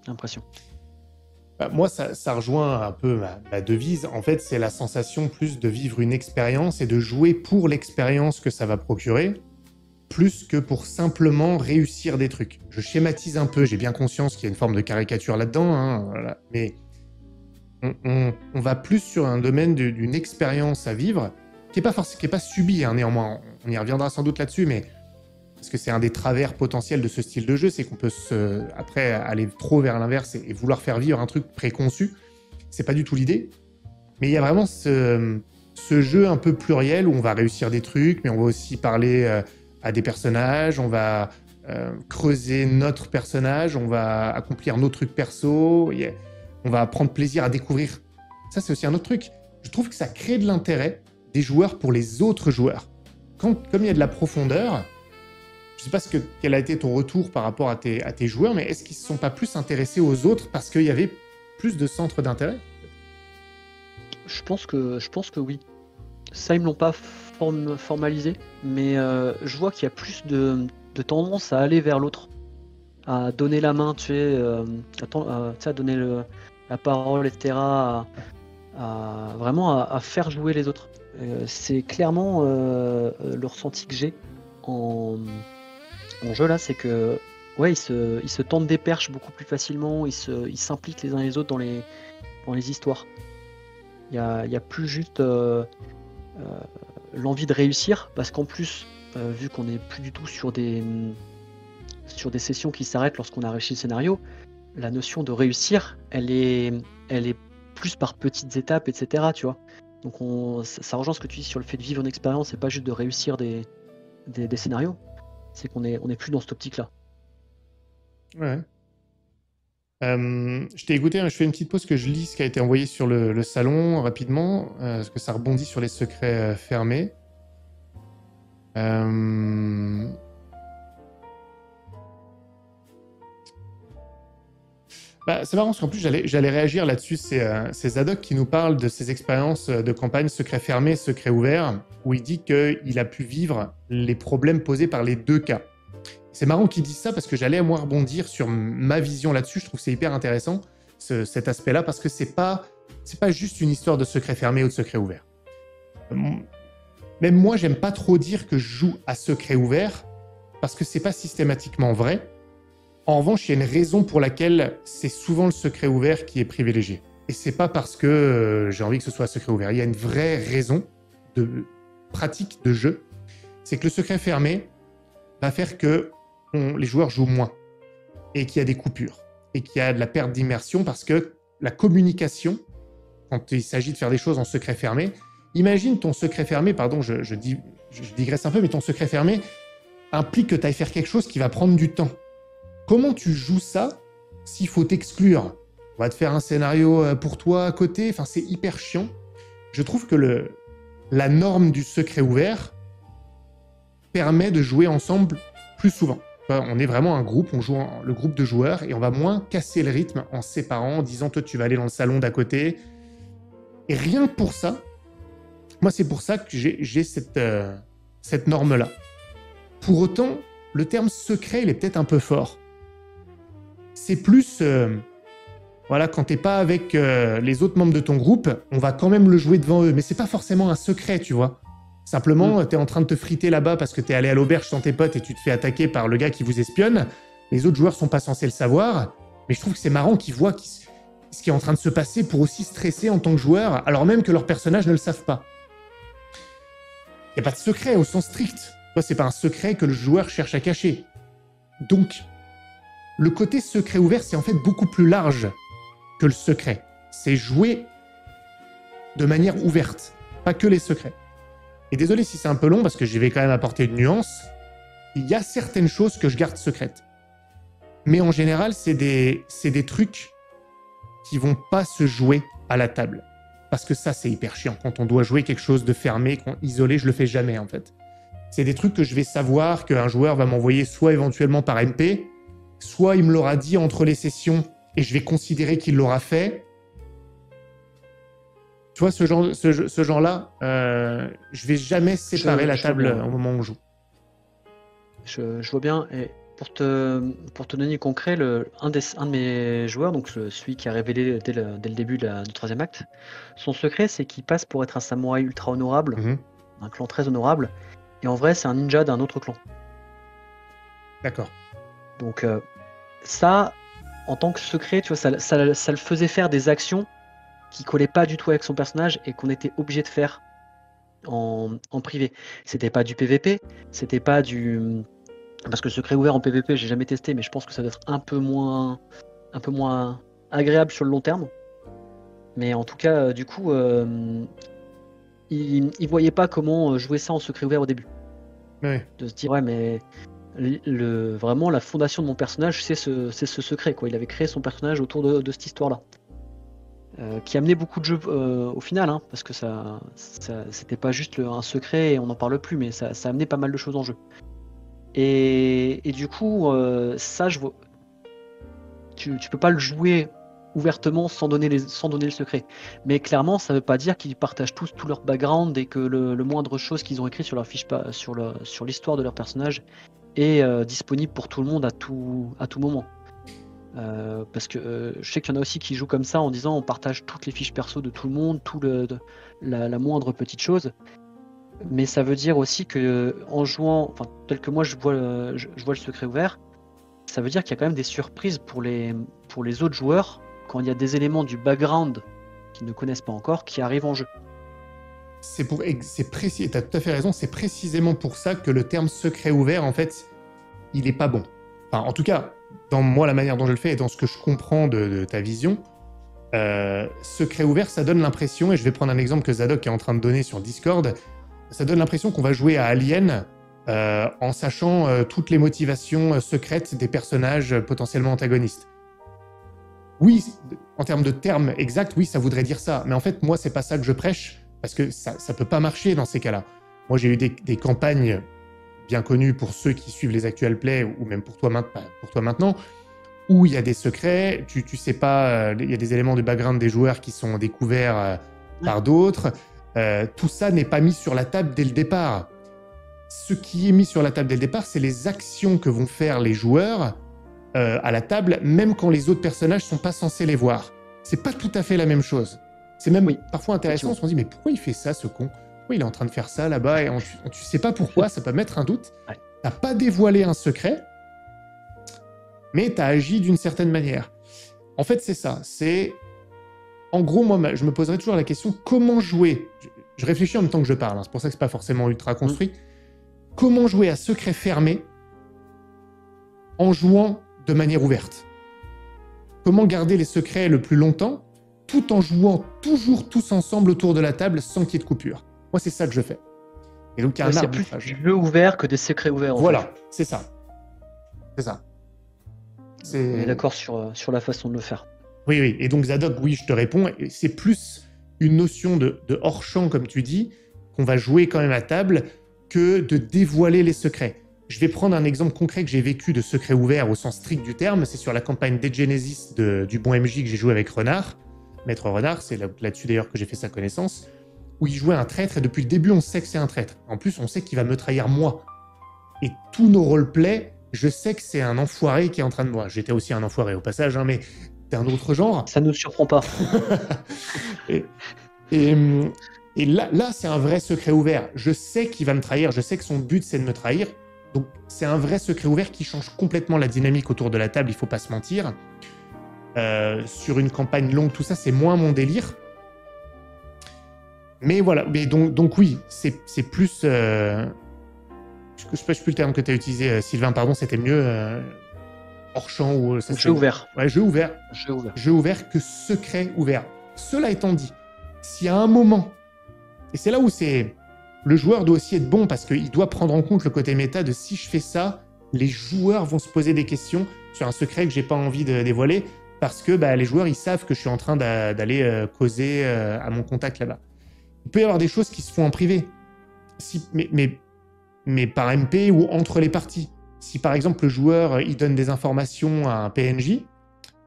j'ai l'impression. Bah, moi, ça rejoint un peu ma devise. En fait, c'est la sensation plus de vivre une expérience et de jouer pour l'expérience que ça va procurer, plus que pour simplement réussir des trucs. Je schématise un peu, j'ai bien conscience qu'il y a une forme de caricature là-dedans, hein, voilà. Mais on va plus sur un domaine d'une expérience à vivre, qui est pas subie, hein, néanmoins. On y reviendra sans doute là-dessus, mais parce que c'est un des travers potentiels de ce style de jeu, c'est qu'on peut après aller trop vers l'inverse et vouloir faire vivre un truc préconçu. C'est pas du tout l'idée. Mais il y a vraiment ce jeu un peu pluriel où on va réussir des trucs, mais on va aussi parler à des personnages, on va creuser notre personnage, on va accomplir nos trucs perso, on va prendre plaisir à découvrir. Ça, c'est aussi un autre truc. Je trouve que ça crée de l'intérêt des joueurs pour les autres joueurs. Comme il y a de la profondeur, je ne sais pas quel a été ton retour par rapport à tes joueurs, mais est-ce qu'ils ne se sont pas plus intéressés aux autres parce qu'il y avait plus de centres d'intérêt? Je pense que oui. Ça, ils me l'ont pas formalisé, mais je vois qu'il y a plus de tendance à aller vers l'autre, à donner la main, tu sais, à donner la parole, etc., vraiment à faire jouer les autres. C'est clairement le ressenti que j'ai en jeu là, c'est que ouais, ils se tendent des perches beaucoup plus facilement, ils s'impliquent les uns les autres dans les histoires. Il y a plus juste l'envie de réussir, parce qu'en plus, vu qu'on n'est plus du tout sur des sessions qui s'arrêtent lorsqu'on a réussi le scénario, la notion de réussir, elle est plus par petites étapes, etc., tu vois. Donc ça rejoint ce que tu dis sur le fait de vivre une expérience et pas juste de réussir des scénarios. C'est qu'on est plus dans cette optique-là. Ouais. Je t'ai écouté, hein, je fais une petite pause que je lis ce qui a été envoyé sur le salon rapidement, parce que ça rebondit sur les secrets fermés. Bah, c'est marrant parce qu'en plus j'allais réagir là-dessus. C'est Zadok qui nous parle de ses expériences de campagne secret fermé, secret ouvert, où il dit qu'il a pu vivre les problèmes posés par les deux cas. C'est marrant qu'il dise ça parce que j'allais moi rebondir sur ma vision là-dessus. Je trouve que c'est hyper intéressant cet aspect-là parce que c'est pas juste une histoire de secret fermé ou de secret ouvert. Même moi, j'aime pas trop dire que je joue à secret ouvert parce que c'est pas systématiquement vrai. En revanche, il y a une raison pour laquelle c'est souvent le secret ouvert qui est privilégié. Et c'est pas parce que j'ai envie que ce soit secret ouvert. Il y a une vraie raison de pratique de jeu. C'est que le secret fermé va faire que les joueurs jouent moins et qu'il y a des coupures et qu'il y a de la perte d'immersion parce que la communication, quand il s'agit de faire des choses en secret fermé, imagine ton secret fermé, pardon, je digresse un peu, mais ton secret fermé implique que tu ailles faire quelque chose qui va prendre du temps. Comment tu joues ça s'il faut t'exclure? On va te faire un scénario pour toi à côté, enfin c'est hyper chiant. Je trouve que la norme du secret ouvert permet de jouer ensemble plus souvent. On est vraiment un groupe, on joue le groupe de joueurs et on va moins casser le rythme en se séparant, en disant toi tu vas aller dans le salon d'à côté. Et rien que pour ça, moi c'est pour ça que j'ai cette norme-là. Pour autant, le terme secret, il est peut-être un peu fort. C'est plus, voilà, quand t'es pas avec les autres membres de ton groupe, on va quand même le jouer devant eux, mais c'est pas forcément un secret, tu vois. Simplement, t'es en train de te friter là-bas parce que t'es allé à l'auberge sans tes potes et tu te fais attaquer par le gars qui vous espionne. Les autres joueurs sont pas censés le savoir, mais je trouve que c'est marrant qu'ils voient ce qui est en train de se passer pour aussi stresser en tant que joueur, alors même que leurs personnages ne le savent pas. Il n'y a pas de secret au sens strict. C'est pas un secret que le joueur cherche à cacher. Donc, le côté secret ouvert, c'est en fait beaucoup plus large que le secret. C'est jouer de manière ouverte, pas que les secrets. Et désolé si c'est un peu long, parce que j'y vais quand même apporter une nuance. Il y a certaines choses que je garde secrètes. Mais en général, c'est des trucs qui vont pas se jouer à la table. Parce que ça, c'est hyper chiant. Quand on doit jouer quelque chose de fermé, isolé, je le fais jamais, en fait. C'est des trucs que je vais savoir qu'un joueur va m'envoyer soit éventuellement par MP, soit il me l'aura dit entre les sessions et je vais considérer qu'il l'aura fait. Tu vois, ce genre-là, je vais jamais séparer la table au moment où on joue. Je vois bien. Et pour te donner concret, un de mes joueurs, donc celui qui a révélé dès le début du troisième acte, son secret, c'est qu'il passe pour être un samouraï ultra honorable, un clan très honorable, et en vrai, c'est un ninja d'un autre clan. D'accord. Donc ça, en tant que secret, tu vois, ça le faisait faire des actions qui collaient pas du tout avec son personnage et qu'on était obligé de faire en privé. C'était pas du PVP, c'était pas du... Parce que le secret ouvert en PVP, j'ai jamais testé, mais je pense que ça doit être un peu moins agréable sur le long terme. Mais en tout cas, du coup, il voyait pas comment jouer ça en secret ouvert au début. Ouais. De se dire, ouais, mais vraiment, la fondation de mon personnage, c'est ce secret, quoi. Il avait créé son personnage autour de cette histoire-là. Qui amenait beaucoup de jeux au final, hein, parce que ça c'était pas juste un secret et on n'en parle plus, mais ça amenait pas mal de choses en jeu. Et du coup, ça, je vois. Tu peux pas le jouer ouvertement sans donner le secret. Mais clairement, ça veut pas dire qu'ils partagent tous tout leur background et que le moindre chose qu'ils ont écrit sur leur fiche, sur l'histoire de leur personnage est disponible pour tout le monde à tout moment. Parce que je sais qu'il y en a aussi qui jouent comme ça en disant on partage toutes les fiches perso de tout le monde, la moindre petite chose. Mais ça veut dire aussi que en jouant, enfin tel que moi je vois le secret ouvert, ça veut dire qu'il y a quand même des surprises pour les autres joueurs quand il y a des éléments du background qu'ils ne connaissent pas encore qui arrivent en jeu. C'est précis, t'as tout à fait raison, c'est précisément pour ça que le terme secret ouvert, en fait, il est pas bon. Enfin, en tout cas, dans moi, la manière dont je le fais et dans ce que je comprends de ta vision, secret ouvert, ça donne l'impression, et je vais prendre un exemple que Zadok est en train de donner sur Discord, ça donne l'impression qu'on va jouer à Alien en sachant toutes les motivations secrètes des personnages potentiellement antagonistes. Oui, en termes de termes exacts, oui, ça voudrait dire ça. Mais en fait, moi, c'est pas ça que je prêche, parce que ça peut pas marcher dans ces cas-là. Moi, j'ai eu des campagnes bien connues pour ceux qui suivent les actual plays, ou même pour toi maintenant, où il y a des secrets, tu sais pas, il y a des éléments du background des joueurs qui sont découverts par d'autres. Tout ça n'est pas mis sur la table dès le départ. Ce qui est mis sur la table dès le départ, c'est les actions que vont faire les joueurs à la table, même quand les autres personnages sont pas censés les voir. C'est pas tout à fait la même chose. C'est même parfois intéressant, on se dit mais pourquoi il fait ça, ce con? Pourquoi il est en train de faire ça là-bas? Et tu sais pas pourquoi, ça peut mettre un doute. Ouais. T'as pas dévoilé un secret, mais t'as agi d'une certaine manière. En fait, c'est ça. C'est... En gros, moi, je me poserais toujours la question, comment jouer? Je réfléchis en même temps que je parle, hein, c'est pour ça que c'est pas forcément ultra construit. Comment jouer à secret fermé en jouant de manière ouverte? Comment garder les secrets le plus longtemps tout en jouant toujours tous ensemble autour de la table sans qu'il y ait de coupure? Moi, c'est ça que je fais. Et donc, il y a un arbitrage. C'est plus du jeu ouvert que des secrets ouverts. Voilà, c'est ça. C'est ça. On est d'accord sur la façon de le faire. Oui, oui. Et donc, Zadok, oui, je te réponds. C'est plus une notion de hors-champ, comme tu dis, qu'on va jouer quand même à table, que de dévoiler les secrets. Je vais prendre un exemple concret que j'ai vécu de secret ouvert au sens strict du terme. C'est sur la campagne Dead Genesis du bon MJ que j'ai joué avec Renard. Maître Renard, c'est là-dessus d'ailleurs que j'ai fait sa connaissance, où il jouait un traître et depuis le début, on sait que c'est un traître. En plus, on sait qu'il va me trahir moi. Et tous nos roleplays, je sais que c'est un enfoiré qui est en train de... Moi, j'étais aussi un enfoiré au passage, hein, mais d'un autre genre. Ça ne nous surprend pas. Et là, c'est un vrai secret ouvert. Je sais qu'il va me trahir, je sais que son but, c'est de me trahir. Donc, c'est un vrai secret ouvert qui change complètement la dynamique autour de la table, il faut pas se mentir. Sur une campagne longue, tout ça, c'est moins mon délire. Mais voilà, mais donc oui, c'est plus... je ne sais plus le terme que tu as utilisé, Sylvain, pardon, c'était mieux hors champ ou... Jeu ouvert. Ouais, jeu ouvert. Jeu ouvert. Jeu ouvert que secret ouvert. Cela étant dit, s'il y a un moment, et c'est là où c'est... Le joueur doit aussi être bon parce qu'il doit prendre en compte le côté méta de si je fais ça, les joueurs vont se poser des questions sur un secret que j'ai pas envie de dévoiler parce que les joueurs, ils savent que je suis en train d'aller causer à mon contact là-bas. Il peut y avoir des choses qui se font en privé, mais par MP ou entre les parties. Si par exemple le joueur il donne des informations à un PNJ,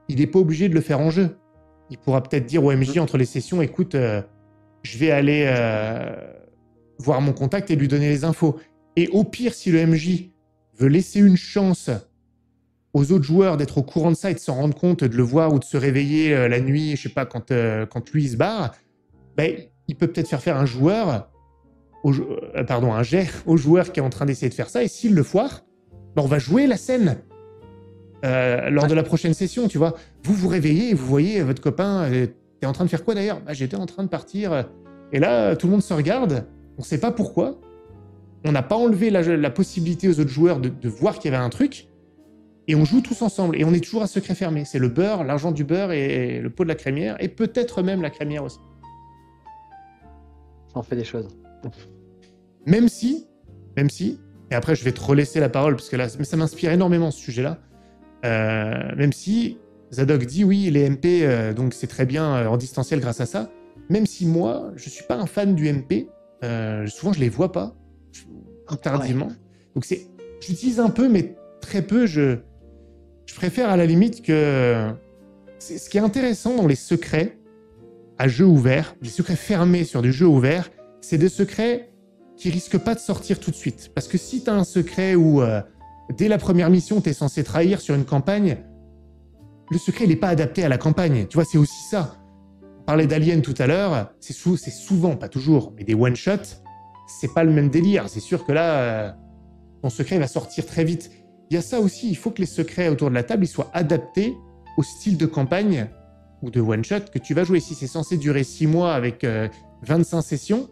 il n'est pas obligé de le faire en jeu. Il pourra peut-être dire au MJ entre les sessions, écoute, je vais aller voir mon contact et lui donner les infos. Et au pire, si le MJ veut laisser une chance aux autres joueurs d'être au courant de ça et de s'en rendre compte, de le voir ou de se réveiller la nuit, je sais pas, quand lui il se barre, il peut peut-être faire un joueur, un jet au joueur qui est en train d'essayer de faire ça, et s'il le foire, on va jouer la scène lors de la prochaine session, tu vois. Vous vous réveillez et vous voyez votre copain, t'es en train de faire quoi d'ailleurs? J'étais en train de partir, et là, tout le monde se regarde, on sait pas pourquoi, on n'a pas enlevé la possibilité aux autres joueurs de voir qu'il y avait un truc, et on joue tous ensemble, et on est toujours à secret fermé. C'est le beurre, l'argent du beurre et le pot de la crémière, et peut-être même la crémière aussi. Ça en fait des choses. Même si, et après je vais te relaisser la parole, parce que là, ça m'inspire énormément ce sujet-là, même si Zadok dit oui, les MP, donc c'est très bien en distanciel grâce à ça, même si moi, je suis pas un fan du MP, souvent je les vois pas, tardivement. Ouais. Donc j'utilise un peu, mais très peu, je préfère à la limite que... Ce qui est intéressant dans les secrets à jeu ouvert, les secrets fermés sur du jeu ouvert, c'est des secrets qui risquent pas de sortir tout de suite. Parce que si tu as un secret où, dès la première mission, tu es censé trahir sur une campagne, le secret, il n'est pas adapté à la campagne. Tu vois, c'est aussi ça. On parlait d'Alien tout à l'heure, c'est souvent, pas toujours, mais des one-shots, c'est pas le même délire. C'est sûr que là, ton secret va sortir très vite. Il y a ça aussi, il faut que les secrets autour de la table ils soient adaptés au style de campagne ou de one-shot que tu vas jouer. Si c'est censé durer 6 mois avec 25 sessions,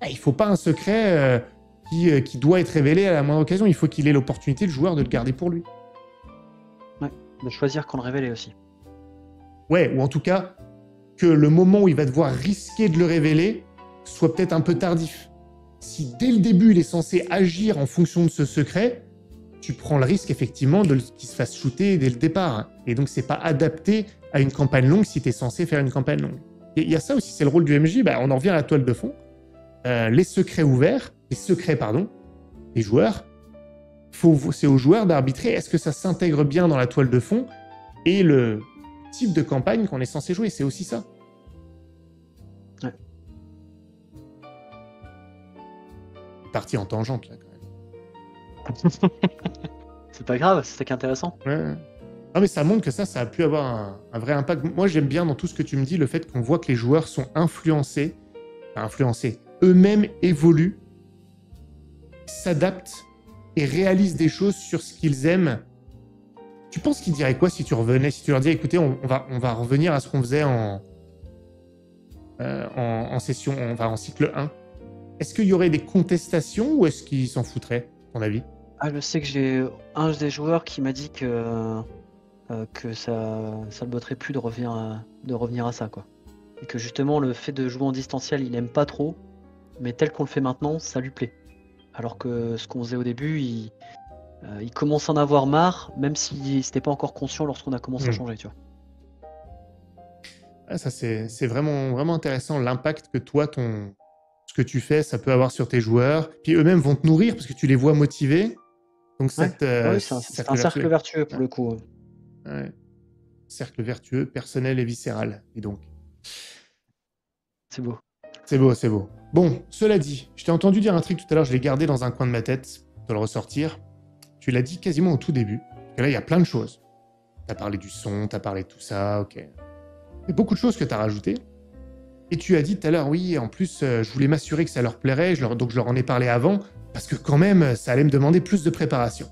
il ne faut pas un secret qui doit être révélé à la moindre occasion. Il faut qu'il ait l'opportunité, le joueur, de le garder pour lui. Ouais, de choisir quand le révéler aussi. Ouais, ou en tout cas, que le moment où il va devoir risquer de le révéler soit peut-être un peu tardif. si dès le début il est censé agir en fonction de ce secret, tu prends le risque effectivement qu'il se fasse shooter dès le départ. Et donc c'est pas adapté à une campagne longue si tu es censé faire une campagne longue. Il y a ça aussi, c'est le rôle du MJ, on en revient à la toile de fond. Les secrets des joueurs, c'est aux joueurs d'arbitrer est-ce que ça s'intègre bien dans la toile de fond et le type de campagne qu'on est censé jouer, c'est aussi ça. Ouais. Parti en tangente là quand même. C'est pas grave, c'est ça qui est intéressant. Ouais. Non mais ça montre que ça a pu avoir un vrai impact. Moi j'aime bien dans tout ce que tu me dis le fait qu'on voit que les joueurs sont influencés, eux-mêmes évoluent, s'adaptent et réalisent des choses sur ce qu'ils aiment. Tu penses qu'ils diraient quoi si tu leur dis écoutez on va revenir à ce qu'on faisait en session, en cycle 1. Est-ce qu'il y aurait des contestations ou est-ce qu'ils s'en foutraient, à ton avis? Je sais que j'ai un des joueurs qui m'a dit que ça le botterait plus de revenir à ça, quoi. Et que justement le fait de jouer en distanciel, il aime pas trop, mais tel qu'on le fait maintenant, ça lui plaît. Alors que ce qu'on faisait au début, il commence à en avoir marre, même si c'était pas encore conscient lorsqu'on a commencé à changer, tu vois. Ça c'est vraiment, vraiment intéressant, l'impact que toi, ce que tu fais, ça peut avoir sur tes joueurs. Puis eux-mêmes vont te nourrir parce que tu les vois motivés. Donc Oui, c'est un cercle vertueux pour le coup. Ouais. Cercle vertueux, personnel et viscéral. Et donc. C'est beau. C'est beau, c'est beau. Bon, cela dit, je t'ai entendu dire un truc tout à l'heure, je l'ai gardé dans un coin de ma tête, de le ressortir. Tu l'as dit quasiment au tout début. Parce que là, il y a plein de choses. T'as parlé du son, t'as parlé de tout ça, ok. Il y a beaucoup de choses que t'as rajoutées. Et tu as dit tout à l'heure, oui, en plus, je voulais m'assurer que ça leur plairait, donc je leur en ai parlé avant, parce que quand même, ça allait me demander plus de préparation.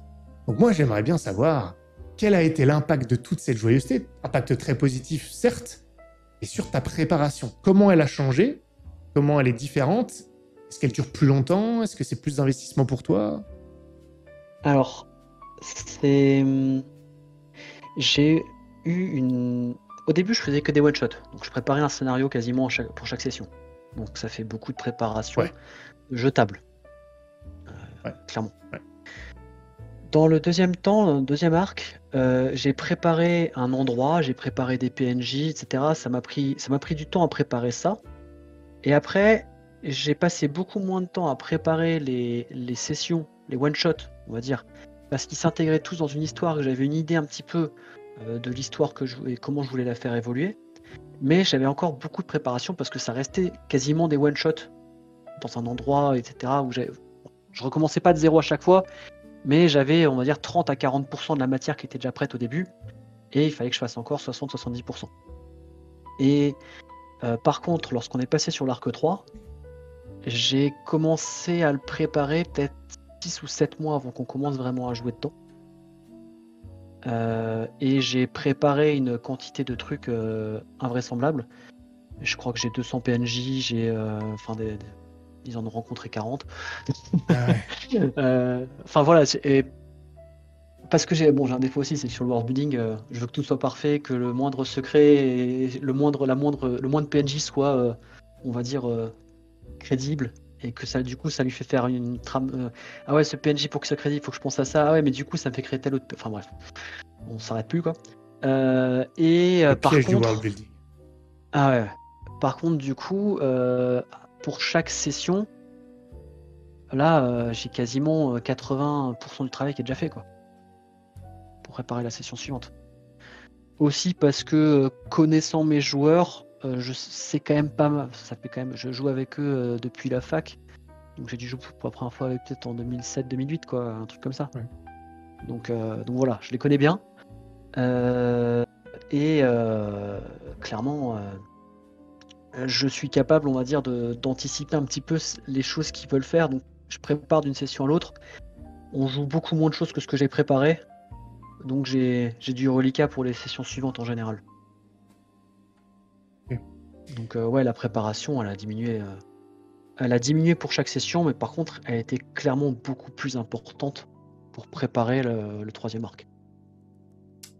Donc moi, j'aimerais bien savoir quel a été l'impact de toute cette joyeuseté, impact très positif, certes, et sur ta préparation. Comment elle a changé? Comment elle est différente? Est-ce qu'elle dure plus longtemps? Est-ce que c'est plus d'investissement pour toi? Alors, j'ai eu une... Au début, je faisais que des one-shots. Donc, je préparais un scénario quasiment pour chaque session. Donc, ça fait beaucoup de préparation jetable. Clairement. Ouais. Dans le deuxième arc, j'ai préparé un endroit, j'ai préparé des PNJ, etc. Ça m'a pris du temps à préparer ça. Et après, j'ai passé beaucoup moins de temps à préparer les sessions, les one-shots, on va dire, parce qu'ils s'intégraient tous dans une histoire, que j'avais une idée un petit peu de l'histoire et comment je voulais la faire évoluer. Mais j'avais encore beaucoup de préparation parce que ça restait quasiment des one-shots dans un endroit, etc. où je recommençais pas de zéro à chaque fois, mais j'avais, on va dire, 30 à 40% de la matière qui était déjà prête au début, et il fallait que je fasse encore 60-70%. Et par contre, lorsqu'on est passé sur l'arc 3, j'ai commencé à le préparer peut-être 6 ou 7 mois avant qu'on commence vraiment à jouer dedans. Et j'ai préparé une quantité de trucs invraisemblables. Je crois que j'ai 200 PNJ, ils en ont rencontré 40. Enfin voilà, parce que j'ai un défaut aussi, c'est que sur le worldbuilding, je veux que tout soit parfait, que le moindre secret et le moindre PNJ soit, on va dire, crédible, et que ça, du coup, ça lui fait faire une trame. Ah ouais, ce PNJ pour que ce soit crédible, il faut que je pense à ça. Ah ouais, mais du coup, ça me fait créer tel autre. Enfin bref, on s'arrête plus quoi. Par contre, du worldbuilding. Ah ouais. Par contre, du coup, pour chaque session, là, j'ai quasiment 80% du travail qui est déjà fait, quoi, pour préparer la session suivante. Aussi parce que, connaissant mes joueurs, je sais quand même pas mal. Ça fait quand même, je joue avec eux depuis la fac, donc j'ai dû jouer pour la première fois avec peut-être en 2007-2008, quoi, un truc comme ça. Ouais. Donc voilà, je les connais bien. Clairement, je suis capable, on va dire, d'anticiper un petit peu les choses qu'ils veulent faire. Donc, je prépare d'une session à l'autre. On joue beaucoup moins de choses que ce que j'ai préparé. Donc, j'ai du reliquat pour les sessions suivantes en général. Okay. Donc, ouais, la préparation, elle a diminué. Elle a diminué pour chaque session, mais par contre, elle a été clairement beaucoup plus importante pour préparer le troisième arc.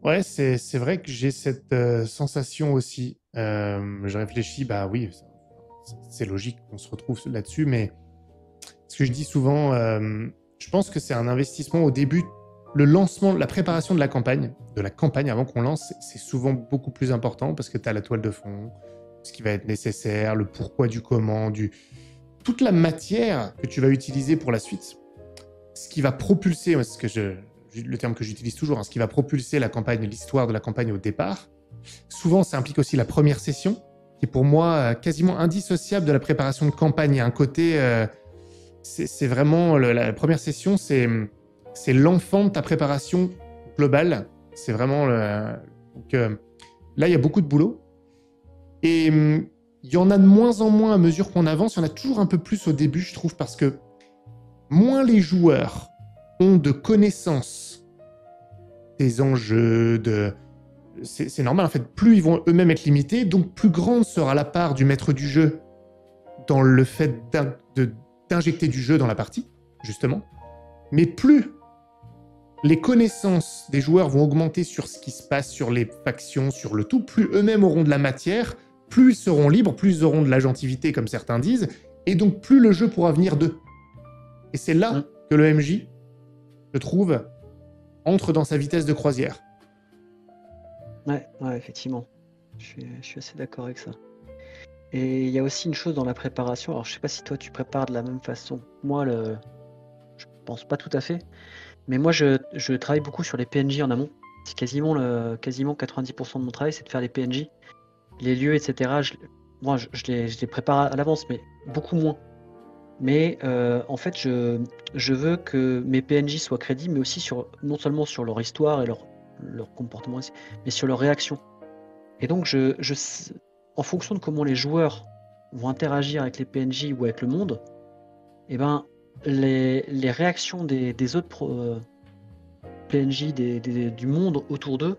Ouais, c'est vrai que j'ai cette sensation aussi. Je réfléchis, bah oui, c'est logique qu'on se retrouve là-dessus, mais ce que je dis souvent, je pense que c'est un investissement au début. Le lancement, la préparation de la campagne avant qu'on lance, c'est souvent beaucoup plus important parce que tu as la toile de fond, ce qui va être nécessaire, le pourquoi du comment, toute la matière que tu vas utiliser pour la suite. Ce qui va propulser, le terme que j'utilise toujours, hein, ce qui va propulser la campagne, l'histoire de la campagne au départ. Souvent, ça implique aussi la première session, qui est pour moi quasiment indissociable de la préparation de campagne. Il y a un côté, c'est vraiment la première session, c'est l'enfant de ta préparation globale. C'est vraiment donc, là, il y a beaucoup de boulot. Et il y en a de moins en moins à mesure qu'on avance. Il y en a toujours un peu plus au début, je trouve, parce que moins les joueurs ont de connaissances des enjeux, c'est normal, en fait. Plus ils vont eux-mêmes être limités, donc plus grande sera la part du maître du jeu dans le fait d'injecter du jeu dans la partie, justement. Mais plus les connaissances des joueurs vont augmenter sur ce qui se passe, sur les factions, sur le tout, plus eux-mêmes auront de la matière, plus ils seront libres, plus ils auront de l'agentivité, comme certains disent, et donc plus le jeu pourra venir d'eux. Et c'est là que le MJ, je trouve, entre dans sa vitesse de croisière. Ouais, effectivement. Je suis assez d'accord avec ça. Et il y a aussi une chose dans la préparation. Alors, je sais pas si toi, tu prépares de la même façon. Moi, je pense pas tout à fait. Mais moi, je travaille beaucoup sur les PNJ en amont. C'est quasiment 90% de mon travail, c'est de faire les PNJ. Les lieux, etc. Moi, je les prépare à l'avance, mais beaucoup moins. Mais en fait, je veux que mes PNJ soient crédibles, mais aussi non seulement sur leur histoire et leur comportement, mais sur leur réaction. Et donc, en fonction de comment les joueurs vont interagir avec les PNJ ou avec le monde, eh ben, les réactions des autres PNJ du monde autour d'eux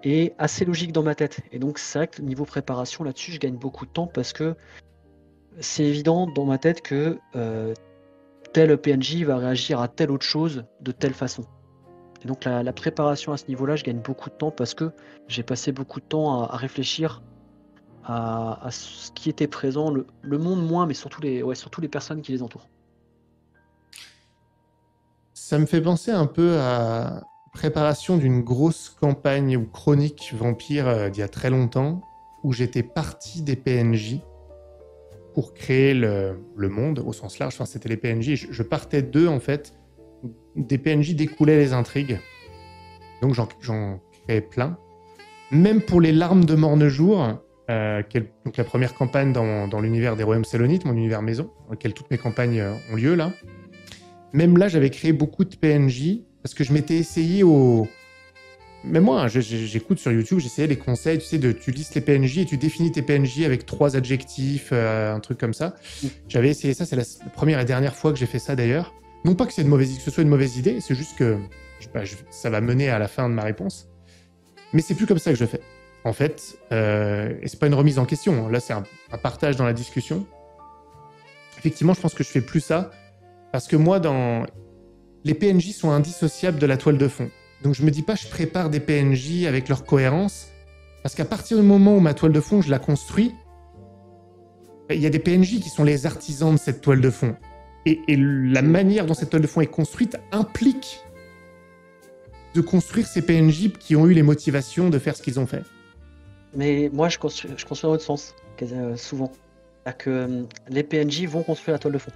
est assez logique dans ma tête. Et donc, c'est vrai que niveau préparation, là-dessus, je gagne beaucoup de temps parce que c'est évident dans ma tête que tel PNJ va réagir à telle autre chose de telle façon. Et donc la préparation à ce niveau-là, je gagne beaucoup de temps parce que j'ai passé beaucoup de temps à réfléchir à ce qui était présent, le monde moins, mais surtout les personnes qui les entourent. Ça me fait penser un peu à préparation d'une grosse campagne ou chronique vampire d'il y a très longtemps, où j'étais parti des PNJ pour créer le monde au sens large. Enfin, c'était les PNJ. Je partais d'eux, en fait. Des PNJ découlaient les intrigues. Donc, j'en créais plein. Même pour les larmes de Mornejour, donc la première campagne dans l'univers des Royaumes Sélonites, mon univers maison, dans lequel toutes mes campagnes ont lieu, là. Même là, j'avais créé beaucoup de PNJ, parce que je m'étais essayé Même moi, hein, j'écoute sur YouTube, j'essayais les conseils, tu sais, tu listes les PNJ et tu définis tes PNJ avec 3 adjectifs, un truc comme ça. J'avais essayé ça, c'est la première et dernière fois que j'ai fait ça d'ailleurs. Non pas que ce soit une mauvaise idée, c'est juste que ça va mener à la fin de ma réponse. Mais c'est plus comme ça que je le fais. En fait, et c'est pas une remise en question, hein. Là c'est un partage dans la discussion. Effectivement, je pense que je fais plus ça, parce que moi, les PNJ sont indissociables de la toile de fond. Donc je me dis pas je prépare des PNJ avec leur cohérence, parce qu'à partir du moment où ma toile de fond, je la construis, il y a des PNJ qui sont les artisans de cette toile de fond. Et la manière dont cette toile de fond est construite implique de construire ces PNJ qui ont eu les motivations de faire ce qu'ils ont fait. Mais moi, je construis dans l'autre sens, souvent. C'est-à-dire que les PNJ vont construire la toile de fond.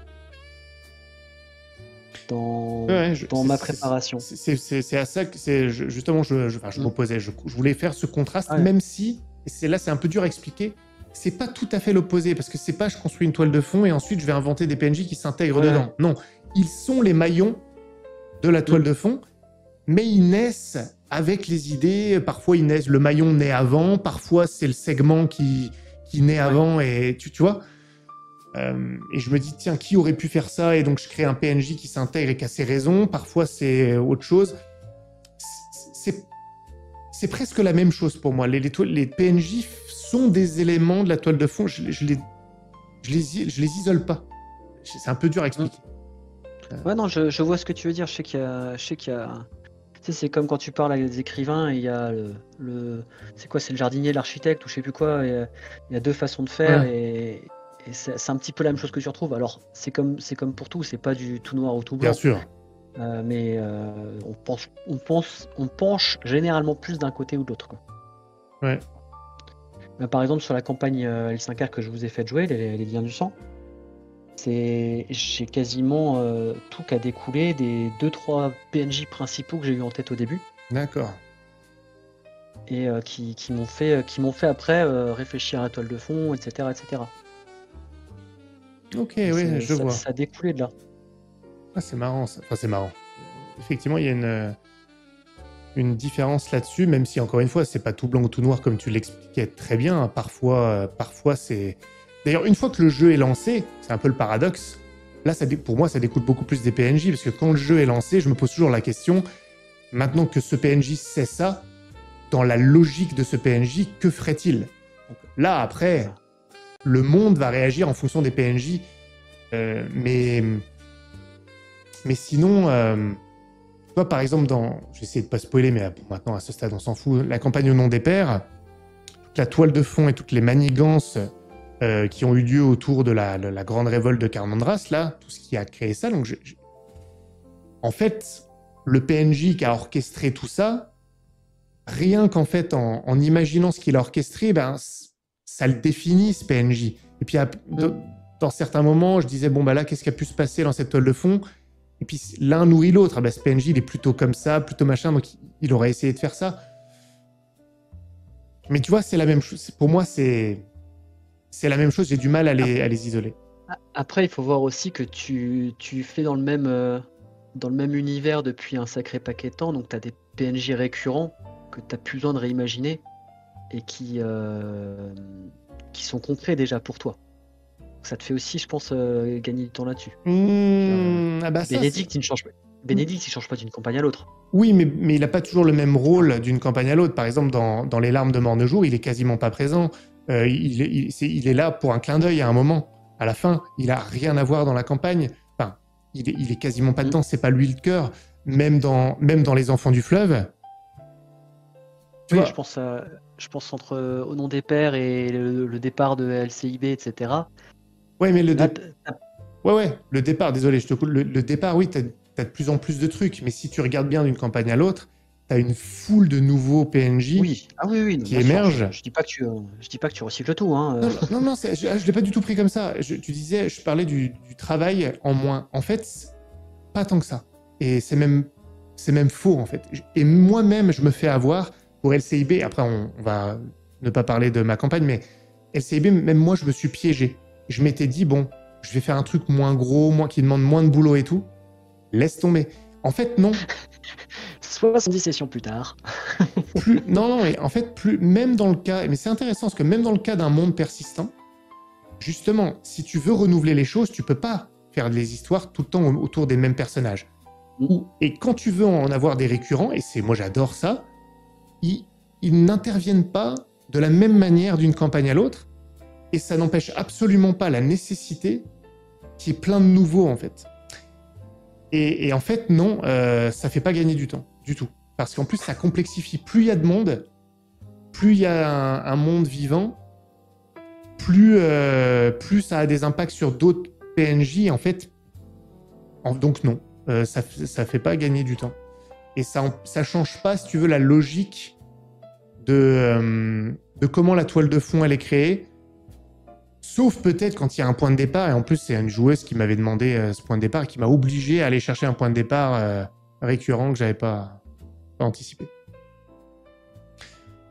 Dans ma préparation. C'est à ça que justement je m'opposais. Je voulais faire ce contraste, même si, et c'est un peu dur à expliquer, c'est pas tout à fait l'opposé, parce que c'est pas je construis une toile de fond et ensuite je vais inventer des PNJ qui s'intègrent dedans. Non, ils sont les maillons de la toile de fond, mais ils naissent avec les idées. Parfois le maillon naît avant, parfois c'est le segment qui naît avant, et tu vois. Et je me dis, tiens, qui aurait pu faire ça? Et donc je crée un PNJ qui s'intègre et qui a ses raisons. Parfois c'est autre chose. C'est presque la même chose pour moi. Les PNJ sont des éléments de la toile de fond. Je les isole pas. C'est un peu dur à expliquer. Ouais, non, je vois ce que tu veux dire. Je sais qu'il y a... Tu sais, c'est comme quand tu parles avec des écrivains, et il y a c'est quoi, c'est le jardinier, l'architecte, ou je sais plus quoi. Il y a 2 façons de faire, et Et c'est un petit peu la même chose que tu retrouves. Alors, c'est comme pour tout, c'est pas du tout noir ou tout Bien blanc. sûr. Mais on penche généralement plus d'un côté ou de l'autre, quoi. Ouais. Par exemple, sur la campagne L5R que je vous ai fait jouer, les liens du sang, j'ai quasiment tout qui a découlé des 2-3 PNJ principaux que j'ai eu en tête au début D'accord. et qui m'ont fait après réfléchir à la toile de fond, etc., etc. Ok, Et oui, je vois. ça a découlé de là. Ah, c'est marrant, ça. Enfin, c'est marrant. Effectivement, il y a une différence là-dessus, même si, encore une fois, c'est pas tout blanc ou tout noir comme tu l'expliquais très bien. Parfois c'est... D'ailleurs, une fois que le jeu est lancé, c'est un peu le paradoxe, là, pour moi, ça découle beaucoup plus des PNJ, parce que quand le jeu est lancé, je me pose toujours la question, maintenant que ce PNJ sait ça, dans la logique de ce PNJ, que ferait-il? Donc, là, après, le monde va réagir en fonction des PNJ, mais sinon, toi, par exemple, je vais essayer de pas spoiler, mais bon, maintenant, à ce stade, on s'en fout, la campagne au nom des pères, toute la toile de fond et toutes les manigances qui ont eu lieu autour de la grande révolte de Carmandras, là, tout ce qui a créé ça, donc en fait, le PNJ qui a orchestré tout ça, rien qu'en fait, en imaginant ce qu'il a orchestré, ben, ça le définit, ce PNJ. Et puis, dans certains moments, je disais, bon, bah là, qu'est-ce qui a pu se passer dans cette toile de fond? Et puis, l'un nourrit l'autre. Ah, bah, ce PNJ, il est plutôt comme ça, plutôt machin, donc il aurait essayé de faire ça. Mais tu vois, c'est la même chose. Pour moi, c'est la même chose. J'ai du mal à les isoler. Après, il faut voir aussi que tu fais dans le même univers depuis un sacré paquet de temps, donc tu as des PNJ récurrents que tu n'as plus besoin de réimaginer et qui sont concrets déjà pour toi. Ça te fait aussi, je pense, gagner du temps là-dessus. Ah bah ça, Bénédicte, il ne change pas. Bénédicte, il change pas d'une campagne à l'autre. oui, mais il n'a pas toujours le même rôle d'une campagne à l'autre. Par exemple, dans Les Larmes de Mornejour, il est quasiment pas présent. Il est là pour un clin d'œil à un moment. À la fin, il a rien à voir dans la campagne. Enfin, il est quasiment pas dedans. C'est pas lui le cœur. Même dans Les Enfants du Fleuve. Oui, je pense entre Au nom des pères et le départ de LCIB, etc. Ouais, mais Là, le départ, désolé, je te coupe. Le départ, oui, t'as de plus en plus de trucs. Mais si tu regardes bien d'une campagne à l'autre, t'as une foule de nouveaux PNJ oui, qui émergent. Je dis pas que tu recycles tout, hein. Non, je l'ai pas du tout pris comme ça. Je parlais du travail en moins. En fait, pas tant que ça. Et c'est même faux, en fait. Et moi-même, je me fais avoir pour LCIB. Après, on va ne pas parler de ma campagne, mais LCIB, même moi, je me suis piégé. Je m'étais dit, bon, je vais faire un truc moins gros, qui demande moins de boulot et tout. Laisse tomber. En fait, non. 70 sessions plus tard. Non, et en fait, même dans le cas, mais c'est intéressant parce que même dans le cas d'un monde persistant, justement, si tu veux renouveler les choses, tu peux pas faire des histoires tout le temps autour des mêmes personnages. Et quand tu veux en avoir des récurrents, et moi j'adore ça, ils n'interviennent pas de la même manière d'une campagne à l'autre, et ça n'empêche absolument pas la nécessité qu'il y ait plein de nouveaux en fait. Et en fait, non, ça fait pas gagner du temps, du tout. Parce qu'en plus, ça complexifie. Plus il y a de monde, plus il y a un monde vivant, plus ça a des impacts sur d'autres PNJ, en fait. Donc non, ça fait pas gagner du temps. Et ça change pas, si tu veux, la logique de comment la toile de fond elle est créée. Sauf peut-être quand il y a un point de départ, et en plus c'est une joueuse qui m'avait demandé ce point de départ, qui m'a obligé à aller chercher un point de départ récurrent que j'avais pas anticipé.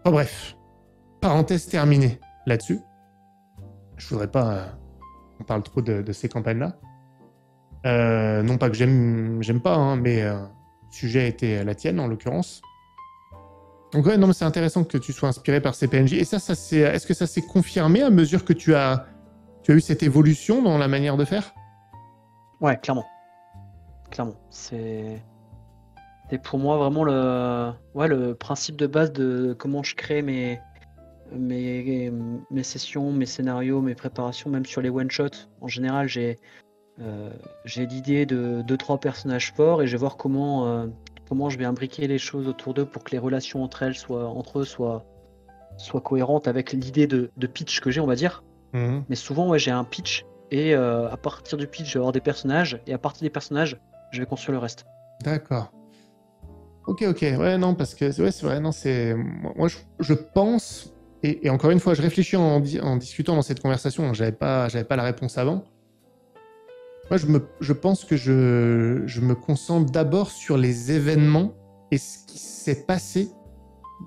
Enfin bref, parenthèse terminée là-dessus. Je voudrais pas qu'on parle trop de ces campagnes-là. Non pas que j'aime pas, hein, mais le sujet était la tienne en l'occurrence. Donc ouais, non, mais c'est intéressant que tu sois inspiré par ces PNJ. Et est-ce que ça s'est confirmé à mesure que tu as eu cette évolution dans la manière de faire? Ouais, clairement. C'est pour moi vraiment le principe de base de comment je crée mes sessions, mes scénarios, mes préparations, même sur les one-shots. En général, j'ai l'idée de 2-3 personnages forts et je vais voir comment je vais imbriquer les choses autour d'eux pour que les relations entre eux soient cohérentes avec l'idée de pitch que j'ai, on va dire. Mhm. Mais souvent, ouais, j'ai un pitch et à partir du pitch, je vais avoir des personnages et à partir des personnages, je vais construire le reste. D'accord. Ok, ok. Ouais, non, parce que ouais, c'est vrai, non, c'est. Moi, je pense, et encore une fois, je réfléchis en discutant dans cette conversation, hein, j'avais pas la réponse avant. Moi, je pense que je me concentre d'abord sur les événements et ce qui s'est passé,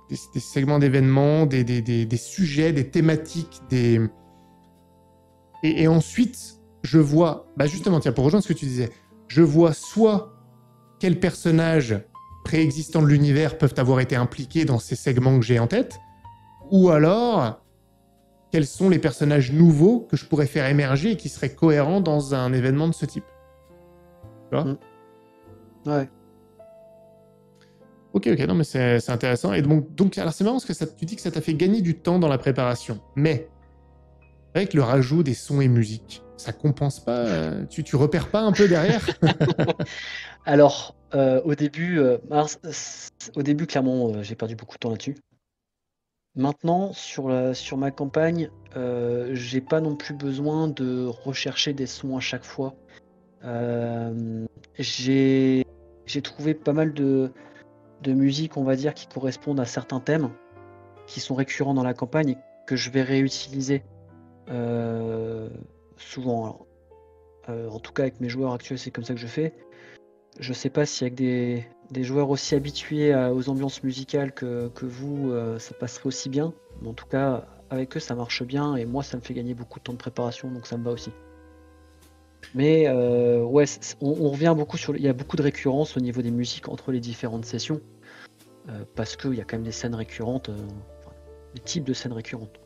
des segments d'événements, des sujets, des thématiques, et ensuite, je vois, bah justement, tiens, pour rejoindre ce que tu disais, je vois soit quels personnages préexistants de l'univers peuvent avoir été impliqués dans ces segments que j'ai en tête, ou alors quels sont les personnages nouveaux que je pourrais faire émerger et qui seraient cohérents dans un événement de ce type. Tu vois? Mm. Ouais. Ok, ok, non, mais c'est intéressant. Et donc, alors c'est marrant parce que tu dis que ça t'a fait gagner du temps dans la préparation. Mais, avec le rajout des sons et musiques, ça compense pas tu repères pas un peu derrière? Alors, au début, clairement, j'ai perdu beaucoup de temps là-dessus. Maintenant, sur ma campagne, j'ai pas non plus besoin de rechercher des sons à chaque fois. Euh, j'ai j'ai trouvé pas mal de musiques, on va dire, qui correspondent à certains thèmes qui sont récurrents dans la campagne et que je vais réutiliser euh, souvent. Alors, en tout cas, avec mes joueurs actuels, c'est comme ça que je fais. Je sais pas si avec des joueurs aussi habitués aux ambiances musicales que vous, ça passerait aussi bien. Mais en tout cas, avec eux, ça marche bien et moi, ça me fait gagner beaucoup de temps de préparation, donc ça me va aussi. Mais ouais, on revient beaucoup sur. Il y a beaucoup de récurrences au niveau des musiques entre les différentes sessions, parce qu'il y a quand même des scènes récurrentes, enfin, des types de scènes récurrentes.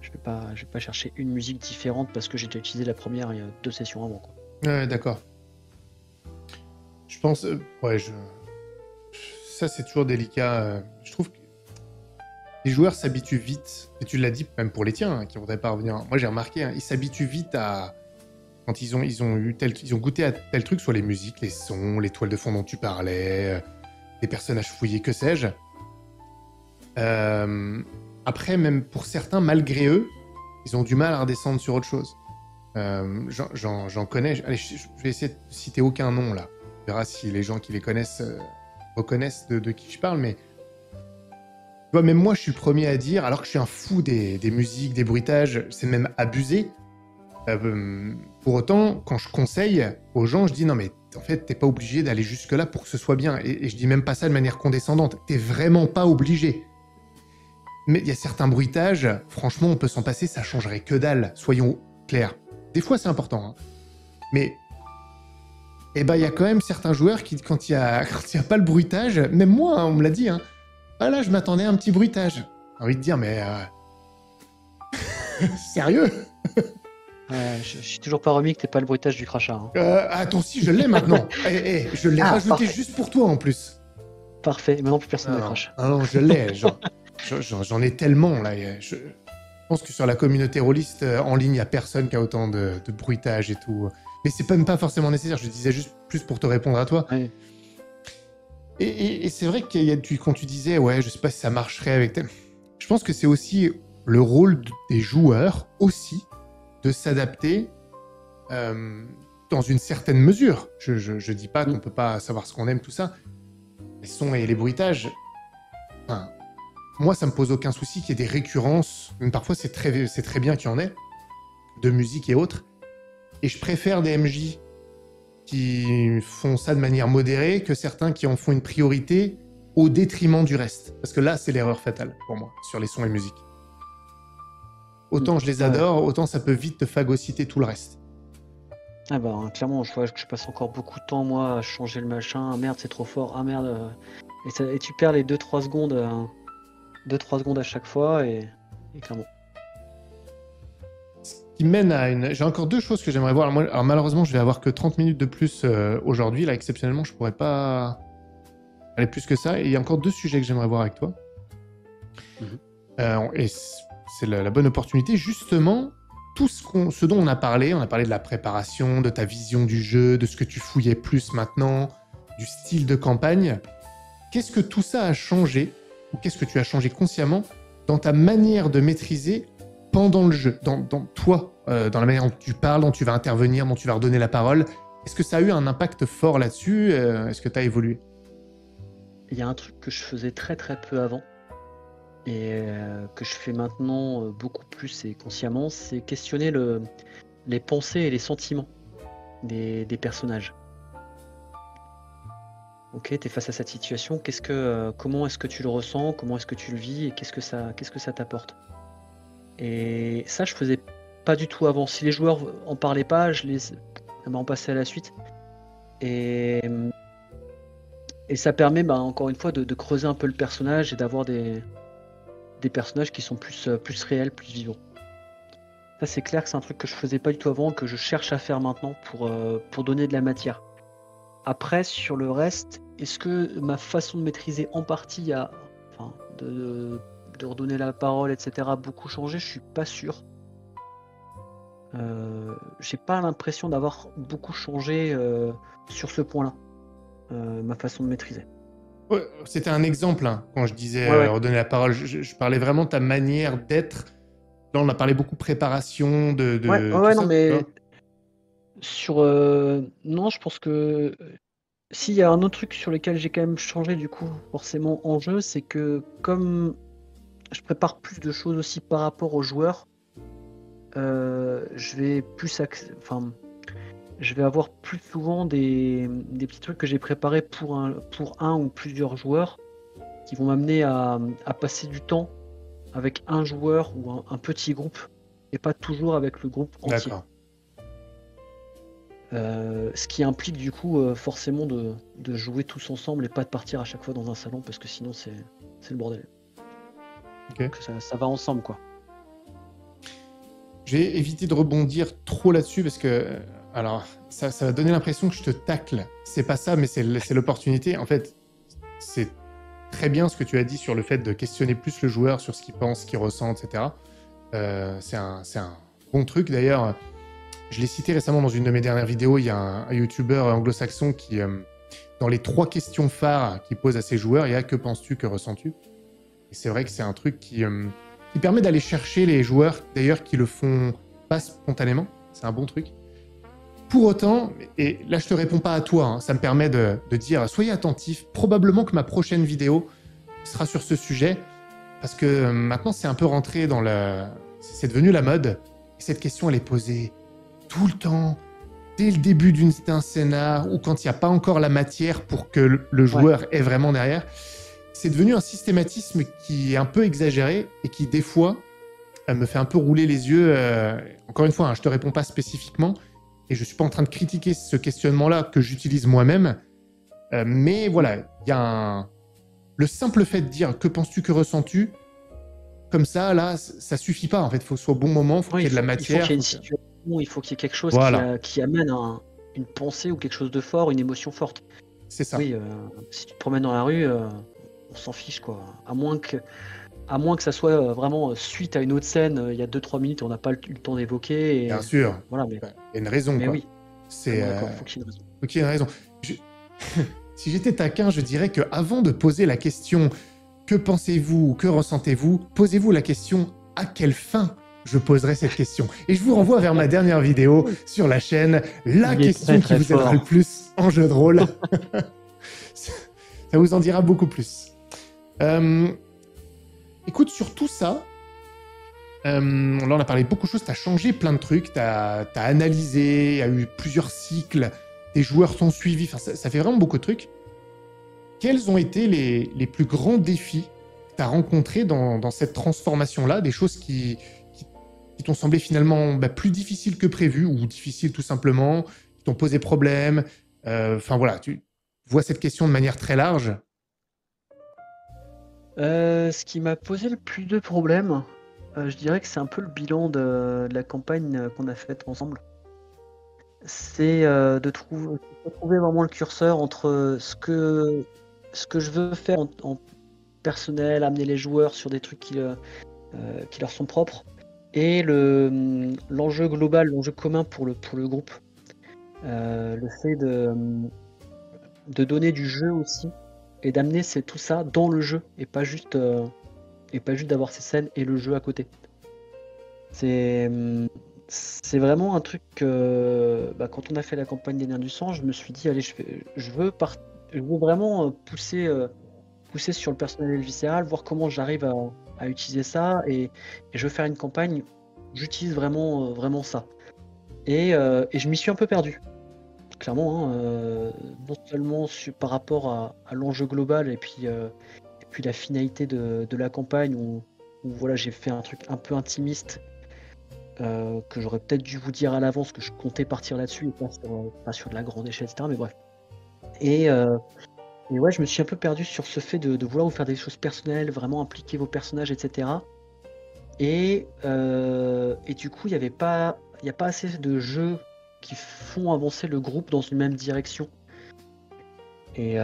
Je vais pas chercher une musique différente parce que j'ai déjà utilisé la première il y a 2 sessions avant, quoi. Ouais, d'accord. Je pense, ouais, ça c'est toujours délicat. Je trouve que les joueurs s'habituent vite, et tu l'as dit même pour les tiens, hein, qui voudraient pas revenir. Moi j'ai remarqué, hein, ils s'habituent vite à quand ils ont goûté à tel truc, soit les musiques, les sons, les toiles de fond dont tu parlais, les personnages fouillés, que sais-je. Euh, Après, même pour certains, malgré eux, ils ont du mal à redescendre sur autre chose. J'en connais. Allez, je vais essayer de citer aucun nom là. On verra si les gens qui les connaissent reconnaissent de qui je parle. Mais tu vois, même moi, je suis le premier à dire, alors que je suis un fou des musiques, des bruitages, c'est même abusé. Pour autant, quand je conseille aux gens, je dis non, mais en fait, t'es pas obligé d'aller jusque-là pour que ce soit bien. Et je dis même pas ça de manière condescendante. T'es vraiment pas obligé. Mais il y a certains bruitages, franchement, on peut s'en passer, ça changerait que dalle. Soyons clairs. Des fois, c'est important, hein. Mais eh ben, il y a quand même certains joueurs qui, quand il y a pas le bruitage, même moi, hein, on me l'a dit, hein, ah là, je m'attendais à un petit bruitage. J'ai envie de dire, mais sérieux? Je suis toujours pas remis que t'es pas le bruitage du crachat, hein. Attends, si, je l'ai maintenant. Je l'ai rajouté parfait. juste pour toi en plus. Parfait, maintenant plus personne ne Non, crache. non, je l'ai. J'en ai tellement là. Je pense que sur la communauté rôliste en ligne, il n'y a personne qui a autant de bruitage et tout. Mais c'est même pas forcément nécessaire. Je disais juste plus pour te répondre à toi. Ouais. Et c'est vrai que quand tu disais, ouais, je sais pas si ça marcherait avec tel. Je pense que c'est aussi le rôle des joueurs aussi de s'adapter dans une certaine mesure. Je dis pas qu'on peut pas savoir ce qu'on aime, tout ça. Les sons et les bruitages, enfin, moi, ça me pose aucun souci qu'il y ait des récurrences. Même parfois, c'est très bien qu'il y en ait, de musique et autres. Et je préfère des MJ qui font ça de manière modérée que certains qui en font une priorité au détriment du reste. Parce que là, c'est l'erreur fatale pour moi, sur les sons et musique. Autant je les adore, autant ça peut vite te phagocyter tout le reste. Ah bah clairement, je vois que je passe encore beaucoup de temps moi à changer le machin. Ah merde, c'est trop fort. Ah merde. Et tu perds les 2-3 secondes, 2-3 secondes à chaque fois et clairement. Ce qui mène à une... J'ai encore 2 choses que j'aimerais voir. Alors malheureusement, je vais avoir que 30 minutes de plus aujourd'hui. Là, exceptionnellement, je pourrais pas aller plus que ça. Et il y a encore 2 sujets que j'aimerais voir avec toi. Et c'est la bonne opportunité, justement, tout ce dont on a parlé de la préparation, de ta vision du jeu, de ce que tu fouillais plus maintenant, du style de campagne. Qu'est-ce que tout ça a changé, ou qu'est-ce que tu as changé consciemment dans ta manière de maîtriser pendant le jeu, dans toi, dans la manière dont tu parles, dont tu vas intervenir, dont tu vas redonner la parole. Est-ce que ça a eu un impact fort là-dessus? Est-ce que tu as évolué? Il y a un truc que je faisais très très peu avant et que je fais maintenant beaucoup plus et consciemment, c'est questionner les pensées et les sentiments des personnages. Ok, tu es face à cette situation, comment est-ce que tu le ressens, comment est-ce que tu le vis et qu'est-ce que ça t'apporte? Et ça, je faisais pas du tout avant. Si les joueurs en parlaient pas, ça m'en passait à la suite. Et, et ça permet, encore une fois, de creuser un peu le personnage et d'avoir des personnages qui sont plus réels, plus vivants. Ça, c'est clair que c'est un truc que je faisais pas du tout avant, que je cherche à faire maintenant pour donner de la matière. Après, sur le reste, est-ce que ma façon de maîtriser en partie de redonner la parole, etc., a beaucoup changé? Je suis pas sûr. J'ai pas l'impression d'avoir beaucoup changé sur ce point-là, ma façon de maîtriser. Ouais, c'était un exemple, hein, quand je disais Ouais, ouais. redonner la parole. Je parlais vraiment de ta manière d'être. Là, on a parlé beaucoup préparation, Ouais, de tout ouais, non, ça, tu mais vois. non, je pense que s'il y a un autre truc sur lequel j'ai quand même changé, du coup, forcément en jeu, c'est que comme je prépare plus de choses aussi par rapport aux joueurs, je vais je vais avoir plus souvent des petits trucs que j'ai préparés pour un ou plusieurs joueurs qui vont m'amener à passer du temps avec un joueur ou un petit groupe et pas toujours avec le groupe entier. D'accord. Ce qui implique du coup forcément de jouer tous ensemble et pas de partir à chaque fois dans un salon parce que sinon c'est le bordel. Ok. Donc ça va ensemble quoi. J'ai évité de rebondir trop là-dessus parce que, alors, ça va donner l'impression que je te tacle. C'est pas ça, mais c'est l'opportunité. En fait, c'est très bien ce que tu as dit sur le fait de questionner plus le joueur sur ce qu'il pense, ce qu'il ressent, etc. C'est un bon truc. D'ailleurs, je l'ai cité récemment dans une de mes dernières vidéos. Il y a un YouTuber anglo-saxon qui, dans les 3 questions phares qu'il pose à ses joueurs, il y a que penses-tu, que ressens-tu? Et c'est vrai que c'est un truc qui permet d'aller chercher les joueurs, d'ailleurs, qui le font pas spontanément. C'est un bon truc. Pour autant, et là je te réponds pas à toi, hein, ça me permet de dire soyez attentifs, probablement que ma prochaine vidéo sera sur ce sujet, parce que maintenant c'est un peu rentré dans c'est devenu la mode, et cette question elle est posée tout le temps, dès le début d'un scénar, ou quand il n'y a pas encore la matière pour que le joueur est vraiment derrière. C'est devenu un systématisme qui est un peu exagéré, et qui des fois me fait un peu rouler les yeux. Encore une fois, hein, je te réponds pas spécifiquement, et je suis pas en train de critiquer ce questionnement-là que j'utilise moi-même, mais voilà, il y a le simple fait de dire que penses-tu, que ressens-tu, comme ça, là, ça suffit pas. En fait, il faut que ce soit au bon moment, il faut qu'il y ait de la Il faut matière. qu'il y ait une situation, il faut qu'il y ait quelque chose Voilà, qui amène une pensée ou quelque chose de fort, une émotion forte. c'est ça. Oui, si tu te promènes dans la rue, on s'en fiche quoi. À moins que ça soit vraiment suite à une autre scène, il y a 2-3 minutes, on n'a pas eu le temps d'évoquer. Bien sûr, Voilà, il y a une raison, mais quoi. oui, C'est, d'accord, faut qu'il y ait une raison. ok, il y a une raison. Si j'étais taquin, je dirais que avant de poser la question que pensez-vous ou que ressentez-vous, posez-vous la question à quelle fin je poserai cette question. Et je vous renvoie vers ma dernière vidéo sur la chaîne, la Il est question très, qui très vous aidera fort. le plus en jeu de rôle. Ça vous en dira beaucoup plus. Écoute, sur tout ça, là on a parlé de beaucoup de choses, tu as changé plein de trucs, tu as analysé, il y a eu plusieurs cycles, tes joueurs t'ont suivi, enfin, ça fait vraiment beaucoup de trucs. Quels ont été les plus grands défis que tu as rencontrés dans cette transformation-là, des choses qui t'ont semblé finalement plus difficiles que prévu, ou difficiles tout simplement, qui t'ont posé problème? Enfin voilà, tu vois cette question de manière très large. Ce qui m'a posé le plus de problèmes, je dirais que c'est un peu le bilan de la campagne qu'on a faite ensemble. C'est de trouver vraiment le curseur entre ce que je veux faire en personnel, amener les joueurs sur des trucs qui leur sont propres, et l'enjeu global, l'enjeu commun pour le groupe. Le fait de donner du jeu aussi et d'amener tout ça dans le jeu et pas juste d'avoir ces scènes et le jeu à côté. C'est c'est vraiment un truc que quand on a fait la campagne des Nerfs du Sang, je me suis dit, allez, je veux vraiment pousser sur le personnel viscéral, voir comment j'arrive à utiliser ça, et je veux faire une campagne où j'utilise vraiment ça. Et je m'y suis un peu perdu, clairement, hein, non seulement par rapport à l'enjeu global et puis la finalité de la campagne où voilà, j'ai fait un truc un peu intimiste que j'aurais peut-être dû vous dire à l'avance que je comptais partir là-dessus et pas sur de la grande échelle, etc. Mais bref. Et ouais, je me suis un peu perdu sur ce fait de vouloir vous faire des choses personnelles, vraiment impliquer vos personnages, etc. Et du coup, il n'y a pas assez de jeux qui font avancer le groupe dans une même direction. Et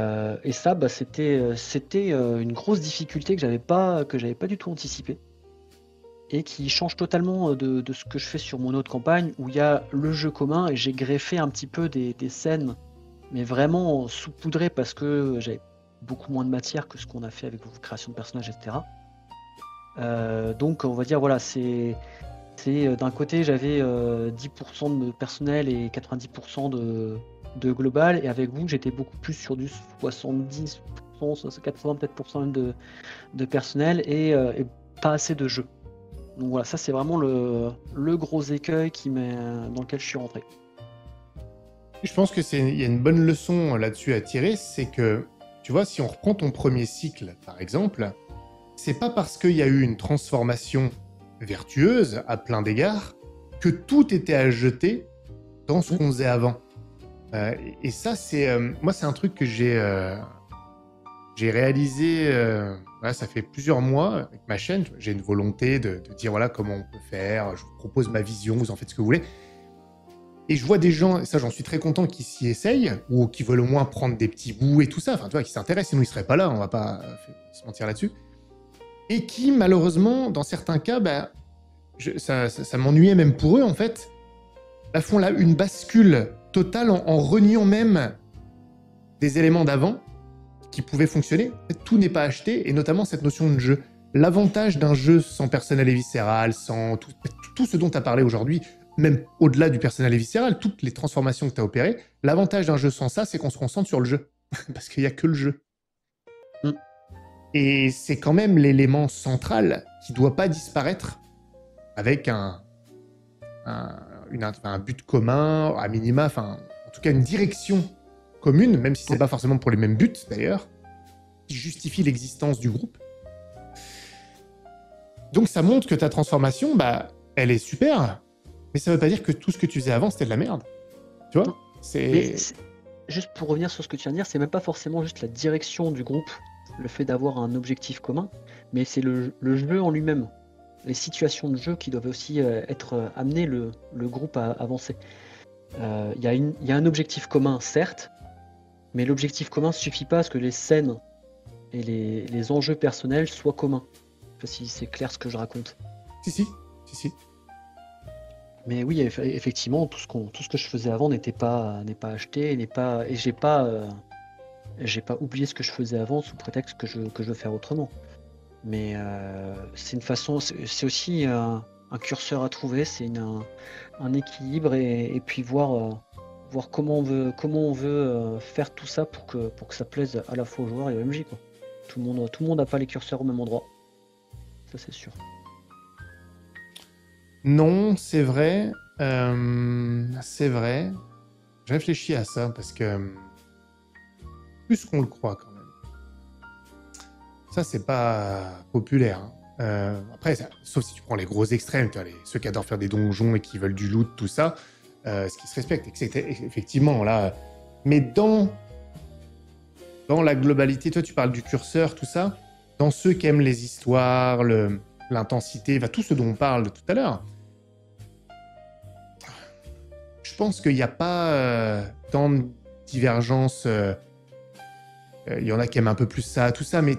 ça, c'était une grosse difficulté que j'avais pas du tout anticipé. Et qui change totalement de ce que je fais sur mon autre campagne, où il y a le jeu commun, et j'ai greffé un petit peu des scènes, mais vraiment saupoudrées parce que j'avais beaucoup moins de matière que ce qu'on a fait avec vos créations de personnages, etc. Donc on va dire, voilà, c'est d'un côté j'avais 10% de personnel et 90% de global, et avec vous j'étais beaucoup plus sur du 70%, 80 peut-être pour cent de personnel et pas assez de jeu. Donc voilà, ça c'est vraiment le gros écueil dans lequel je suis rentré. Je pense il y a une bonne leçon là-dessus à tirer, c'est que, tu vois, si on reprend ton premier cycle, par exemple, c'est pas parce qu'il y a eu une transformation vertueuse à plein d'égards que tout était à jeter dans ce qu'on faisait avant. Et ça, moi, c'est un truc que j'ai réalisé. Voilà, ça fait plusieurs mois avec ma chaîne. J'ai une volonté de dire voilà comment on peut faire. Je vous propose ma vision, vous en faites ce que vous voulez. Et je vois des gens, et ça j'en suis très content, qui s'y essayent, ou qui veulent au moins prendre des petits bouts et tout ça, enfin tu vois, qui s'intéressent, sinon ils seraient pas là, on va pas se mentir là-dessus. Et qui, malheureusement, dans certains cas, ça m'ennuyait même pour eux, en fait, font là une bascule totale en reniant même des éléments d'avant qui pouvaient fonctionner. En fait, tout n'est pas acheté, et notamment cette notion de jeu. L'avantage d'un jeu sans personnel et viscéral, sans tout ce dont tu as parlé aujourd'hui, même au-delà du personnel et viscéral, toutes les transformations que tu as opérées, l'avantage d'un jeu sans ça, c'est qu'on se concentre sur le jeu. Parce qu'il n'y a que le jeu. Et c'est quand même l'élément central qui ne doit pas disparaître avec un but commun, à minima, en tout cas une direction commune, même si c'est pas forcément pour les mêmes buts d'ailleurs, qui justifie l'existence du groupe. Donc ça montre que ta transformation, elle est super, mais ça veut pas dire que tout ce que tu faisais avant, c'était de la merde. Tu vois ? Juste pour revenir sur ce que tu viens de dire, c'est même pas forcément juste la direction du groupe, le fait d'avoir un objectif commun, mais c'est le jeu en lui-même. Les situations de jeu qui doivent aussi amener le groupe à avancer. Il y a un objectif commun, certes, mais l'objectif commun ne suffit pas à ce que les scènes et les enjeux personnels soient communs. Je sais pas si c'est clair ce que je raconte. Si. Mais oui, effectivement, tout ce que je faisais avant n'est pas acheté, et j'ai pas oublié ce que je faisais avant sous prétexte que je veux faire autrement. Mais c'est une façon, c'est aussi un curseur à trouver, c'est un équilibre, et puis voir comment on veut faire tout ça pour que ça plaise à la fois aux joueurs et aux MJ, quoi. Tout le monde n'a pas les curseurs au même endroit, ça c'est sûr. Non, c'est vrai. C'est vrai. Je réfléchis à ça parce que plus qu'on le croit quand même. Ça, c'est pas populaire. Après, sauf si tu prends les gros extrêmes, ceux qui adorent faire des donjons et qui veulent du loot, tout ça, ce qui se respecte, effectivement, là. Mais dans la globalité, toi, tu parles du curseur, tout ça, dans ceux qui aiment les histoires, l'intensité, tout ce dont on parle tout à l'heure, je pense qu'il n'y a pas tant de divergences. Il y en a qui aiment un peu plus ça, tout ça, mais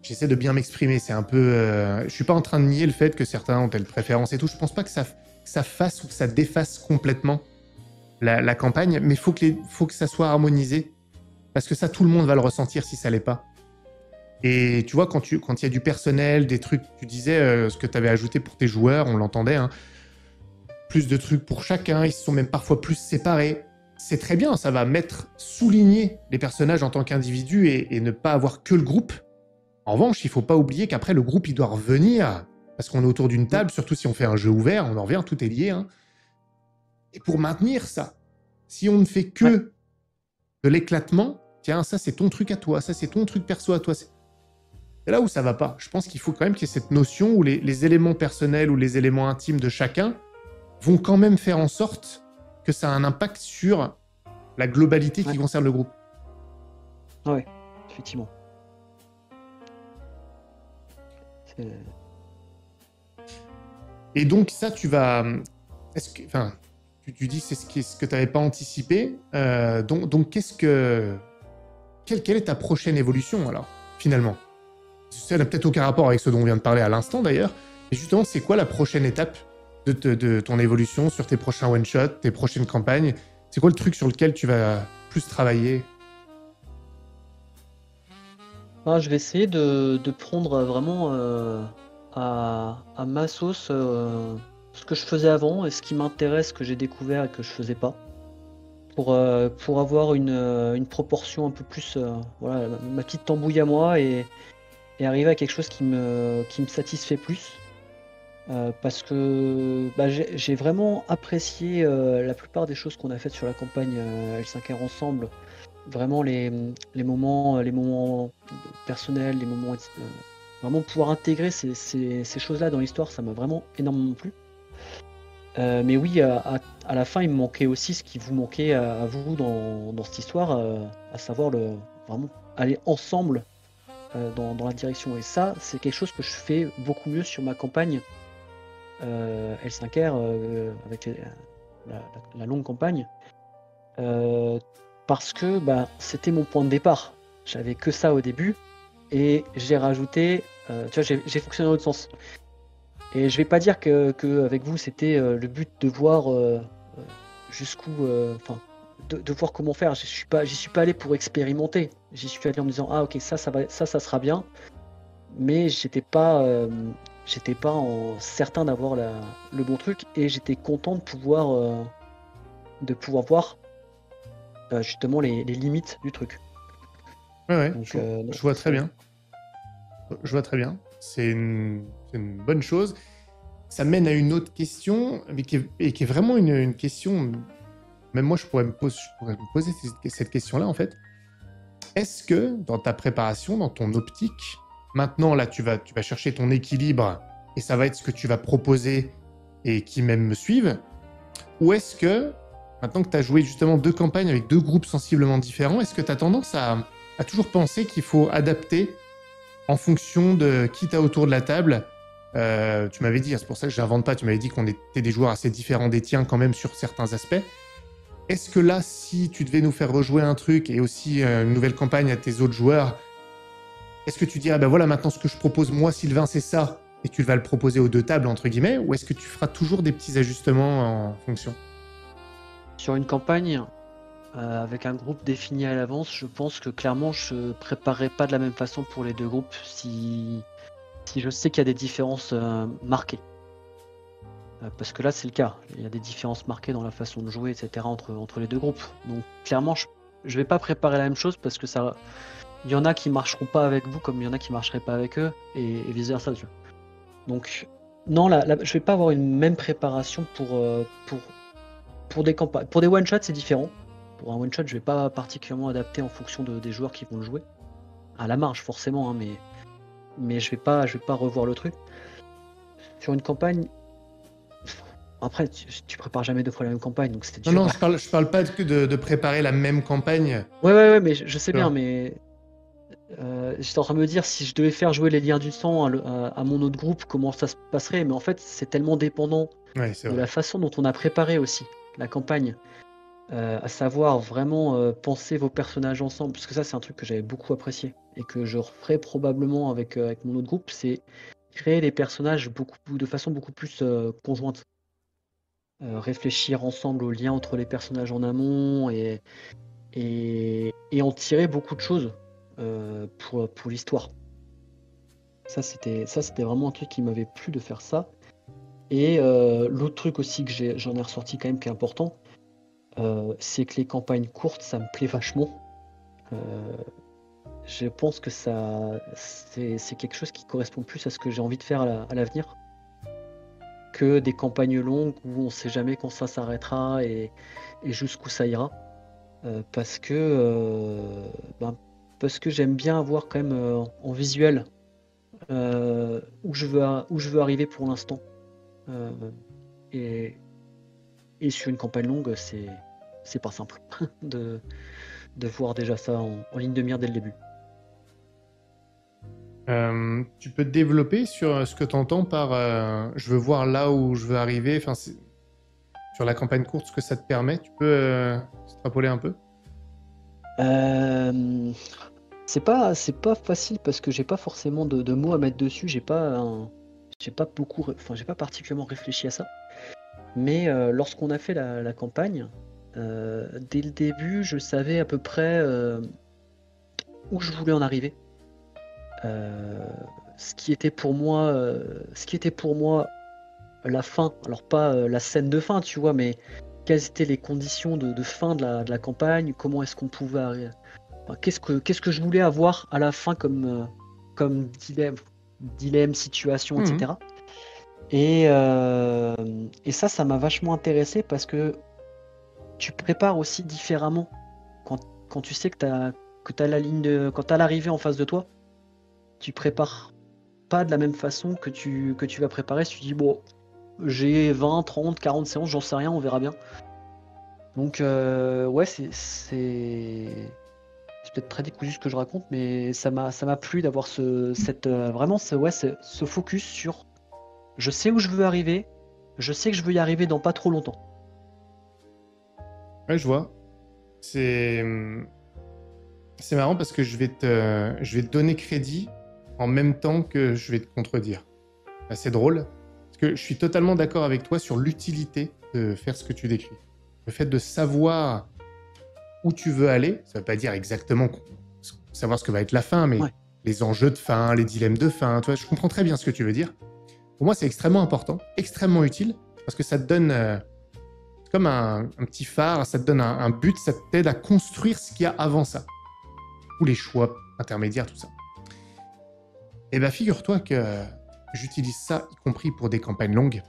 j'essaie de bien m'exprimer. C'est un peu. Je suis pas en train de nier le fait que certains ont telle préférence et tout. Je pense pas que ça fasse ou que ça défasse complètement la campagne, mais faut que ça soit harmonisé, parce que ça, tout le monde va le ressentir si ça l'est pas. Et tu vois, quand il y a du personnel, des trucs, tu disais ce que tu avais ajouté pour tes joueurs, on l'entendait, hein, plus de trucs pour chacun, ils se sont même parfois plus séparés. C'est très bien, ça va souligner les personnages en tant qu'individus et ne pas avoir que le groupe. En revanche, il faut pas oublier qu'après, le groupe, il doit revenir, parce qu'on est autour d'une Mm. table, surtout si on fait un jeu ouvert, on en revient, tout est lié. Hein. Et pour maintenir ça, si on ne fait Ouais, que de l'éclatement, tiens, ça c'est ton truc à toi, ça c'est ton truc perso à toi, c'est là où ça va pas. Je pense qu'il faut quand même qu'il y ait cette notion où les éléments personnels ou les éléments intimes de chacun vont quand même faire en sorte que ça a un impact sur la globalité qui ouais, concerne le groupe. ouais, effectivement. C'est- Et donc ça, tu vas... Enfin, tu dis c'est ce que tu n'avais pas anticipé. Donc quelle est ta prochaine évolution alors, finalement? Ça n'a peut-être aucun rapport avec ce dont on vient de parler à l'instant d'ailleurs. Mais justement, c'est quoi la prochaine étape de ton évolution sur tes prochains one-shots, tes prochaines campagnes? C'est quoi le truc sur lequel tu vas plus travailler? Ah, je vais essayer de prendre vraiment à ma sauce ce que je faisais avant et ce qui m'intéresse, que j'ai découvert et que je faisais pas, pour avoir une proportion un peu plus, voilà, ma petite tambouille à moi et arriver à quelque chose qui me satisfait plus. Parce que bah, j'ai vraiment apprécié la plupart des choses qu'on a faites sur la campagne L5R ensemble. Vraiment les moments personnels, les moments vraiment pouvoir intégrer ces choses-là dans l'histoire, ça m'a vraiment énormément plu. Mais oui, à la fin, il me manquait aussi ce qui vous manquait à vous dans cette histoire, à savoir vraiment aller ensemble dans la direction. Et ça, c'est quelque chose que je fais beaucoup mieux sur ma campagne L5R avec la longue campagne. Euh, Parce que bah, c'était mon point de départ. J'avais que ça au début et j'ai rajouté, tu vois, j'ai fonctionné dans l'autre sens. Et je vais pas dire que avec vous c'était le but de voir jusqu'où, enfin, de voir comment faire. J'y suis pas allé pour expérimenter. J'y suis allé en me disant ah ok ça sera bien, mais j'étais pas certain d'avoir le bon truc et j'étais content de pouvoir voir justement les limites du truc. Ouais, ouais, Donc, non, je vois très bien. Je vois très bien. C'est une bonne chose. Ça mène à une autre question, mais qui est vraiment une question. Même moi, je pourrais me poser cette question-là, en fait. Est-ce que, dans ta préparation, dans ton optique, maintenant, là, tu vas chercher ton équilibre et ça va être ce que tu vas proposer et qui même me suivent? Ou est-ce que, maintenant que tu as joué justement deux campagnes avec deux groupes sensiblement différents, est-ce que tu as tendance à toujours penser qu'il faut adapter en fonction de qui t'as autour de la table? Tu m'avais dit, c'est pour ça que je n'invente pas, tu m'avais dit qu'on était des joueurs assez différents des tiens quand même sur certains aspects. Est-ce que là, si tu devais nous faire rejouer un truc et aussi une nouvelle campagne à tes autres joueurs, est-ce que tu dirais, ben voilà, maintenant ce que je propose, moi, Sylvain, c'est ça, et tu vas le proposer aux deux tables, entre guillemets, ou est-ce que tu feras toujours des petits ajustements en fonction? sur une campagne avec un groupe défini à l'avance, je pense que clairement je préparerai pas de la même façon pour les deux groupes si je sais qu'il y a des différences marquées. Parce que là c'est le cas, il y a des différences marquées dans la façon de jouer, etc. entre les deux groupes. Donc clairement je vais pas préparer la même chose parce que ça, il y en a qui marcheront pas avec vous comme il y en a qui marcheraient pas avec eux et vice versa. Tu vois. Donc non, je vais pas avoir une même préparation pour des campagnes. Pour des one-shots, c'est différent. Pour un one-shot, je vais pas particulièrement adapter en fonction des joueurs qui vont le jouer. À la marge, forcément, hein, mais je vais pas revoir le truc. Sur une campagne, après, tu prépares jamais deux fois la même campagne, donc c'était Non, dur. non, je parle pas que de préparer la même campagne. Ouais, mais je sais Tu bien, vois. mais j'étais en train de me dire si je devais faire jouer les liens du sang à mon autre groupe, comment ça se passerait. Mais en fait, c'est tellement dépendant Ouais, c'est de vrai. la façon dont on a préparé aussi la campagne. À savoir vraiment penser vos personnages ensemble, parce que ça c'est un truc que j'avais beaucoup apprécié et que je referai probablement avec mon autre groupe, c'est créer les personnages de façon beaucoup plus conjointe. Réfléchir ensemble aux liens entre les personnages en amont et en tirer beaucoup de choses pour l'histoire. Ça, c'était vraiment un truc qui m'avait plu de faire ça. Et l'autre truc aussi que j'en ai ressorti quand même qui est important, c'est que les campagnes courtes, ça me plaît vachement. Heu, je pense que c'est quelque chose qui correspond plus à ce que j'ai envie de faire à l'avenir, que des campagnes longues où on sait jamais quand ça s'arrêtera et jusqu'où ça ira. Parce que, ben, parce que j'aime bien avoir quand même, en visuel, où je veux arriver pour l'instant. Heu et sur une campagne longue, c'est pas simple de voir déjà ça en ligne de mire dès le début. Tu peux te développer sur ce que tu entends par je veux voir là où je veux arriver, enfin, sur la campagne courte, ce que ça te permet. Tu peux extrapoler un peu? Hem, c'est pas facile parce que j'ai pas forcément de mots à mettre dessus. J'ai pas particulièrement réfléchi à ça. Mais lorsqu'on a fait la campagne, dès le début, je savais à peu près, où je voulais en arriver. Heu, ce qui était pour moi la fin, alors pas, la scène de fin, tu vois? Mais quelles étaient les conditions de fin de la campagne? Comment est-ce qu'on pouvait enfin, qu'est-ce que je voulais avoir à la fin comme dilemme, situation, et Mhm. cetera. Et ça m'a vachement intéressé parce que tu prépares aussi différemment quand tu sais que tu la ligne de quand tu l'arrivée en face de toi, tu prépares pas de la même façon que tu vas préparer si tu dis: «Bon, j'ai 20, 30, 40 séances, j'en sais rien, on verra bien». Donc ouais, c'est peut-être très décousu ce que je raconte, mais ça m'a plu d'avoir vraiment ce focus sur: «Je sais où je veux arriver, je sais que je veux y arriver dans pas trop longtemps». Ouais, je vois. C'est c'est marrant parce que je vais te donner crédit en même temps que je vais te contredire. C'est drôle, parce que je suis totalement d'accord avec toi sur l'utilité de faire ce que tu décris. Le fait de savoir où tu veux aller, ça ne veut pas dire exactement savoir ce que va être la fin, mais Ouais. les enjeux de fin, les dilemmes de fin, tu vois, je comprends très bien ce que tu veux dire. Pour moi, c'est extrêmement important, extrêmement utile, parce que ça te donne comme un petit phare, ça te donne un but, ça t'aide à construire ce qu'il y a avant ça, ou les choix intermédiaires, tout ça. Et bien, figure-toi que j'utilise ça, y compris pour des campagnes longues.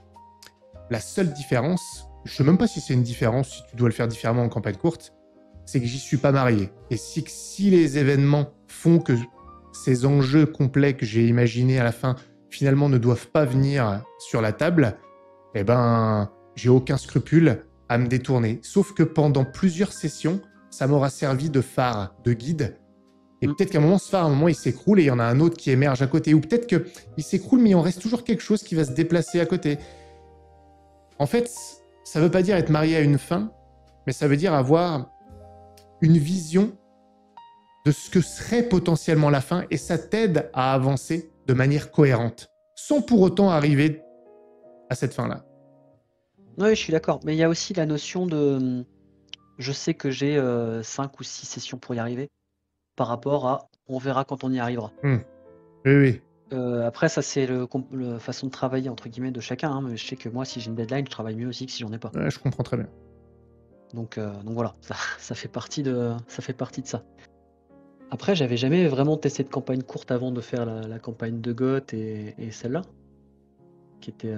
La seule différence, je sais même pas si c'est une différence, si tu dois le faire différemment en campagne courte, c'est que j'y suis pas marié. Et si les événements font que ces enjeux complets que j'ai imaginés à la fin, finalement, ne doivent pas venir sur la table, eh ben, j'ai aucun scrupule à me détourner. Sauf que pendant plusieurs sessions, ça m'aura servi de phare, de guide. Et Mmh. peut-être qu'à un moment, ce phare, à un moment, il s'écroule et il y en a un autre qui émerge à côté. Ou peut-être qu'il s'écroule, mais il en reste toujours quelque chose qui va se déplacer à côté. En fait, ça veut pas dire être marié à une fin, mais ça veut dire avoir une vision de ce que serait potentiellement la fin, et ça t'aide à avancer de manière cohérente, sans pour autant arriver à cette fin-là. Ouais, je suis d'accord, mais il y a aussi la notion de, je sais que j'ai, 5 ou 6 sessions pour y arriver, par rapport à: «On verra quand on y arrivera». Hmm. Oui, oui. Après ça, c'est le façon de travailler entre guillemets de chacun, hein, mais je sais que moi, si j'ai une deadline, je travaille mieux aussi que si j'en ai pas. Ouais, je comprends très bien. Donc voilà, ça fait partie de ça. Après, j'avais jamais vraiment testé de campagne courte avant de faire la campagne de GOT et celle-là, qui était,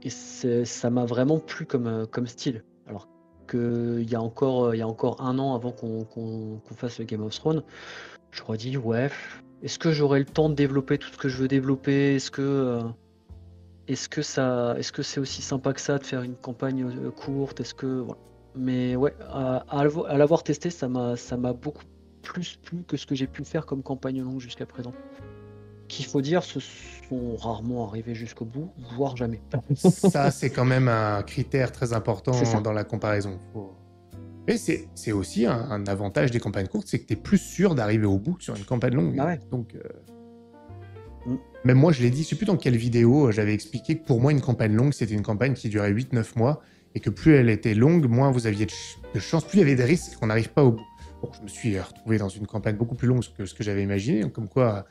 et ça m'a vraiment plu comme style. Alors qu'il y a encore 1 an avant qu'on fasse le Game of Thrones, j'aurais dit: «Ouais, est-ce que j'aurai le temps de développer tout ce que je veux développer? Est-ce que c'est aussi sympa que ça de faire une campagne, courte? Est-ce que voilà». Mais ouais, à l'avoir testé, ça m'a beaucoup plus plu que ce que j'ai pu faire comme campagne longue jusqu'à présent. Qu'il faut dire, se sont rarement arrivés jusqu'au bout, voire jamais. Ça, c'est quand même un critère très C'est important ça. dans la comparaison. Et c'est aussi un avantage des campagnes courtes, c'est que tu es plus sûr d'arriver au bout que sur une campagne longue. Bah ouais. Donc, Mmh. même moi, je l'ai dit, je sais plus dans quelle vidéo, j'avais expliqué que pour moi, une campagne longue, c'était une campagne qui durait 8-9 mois, et que plus elle était longue, moins vous aviez de chance, plus il y avait de risques qu'on n'arrive pas au bout. Bon, je me suis retrouvé dans une campagne beaucoup plus longue que ce que j'avais imaginé, comme quoi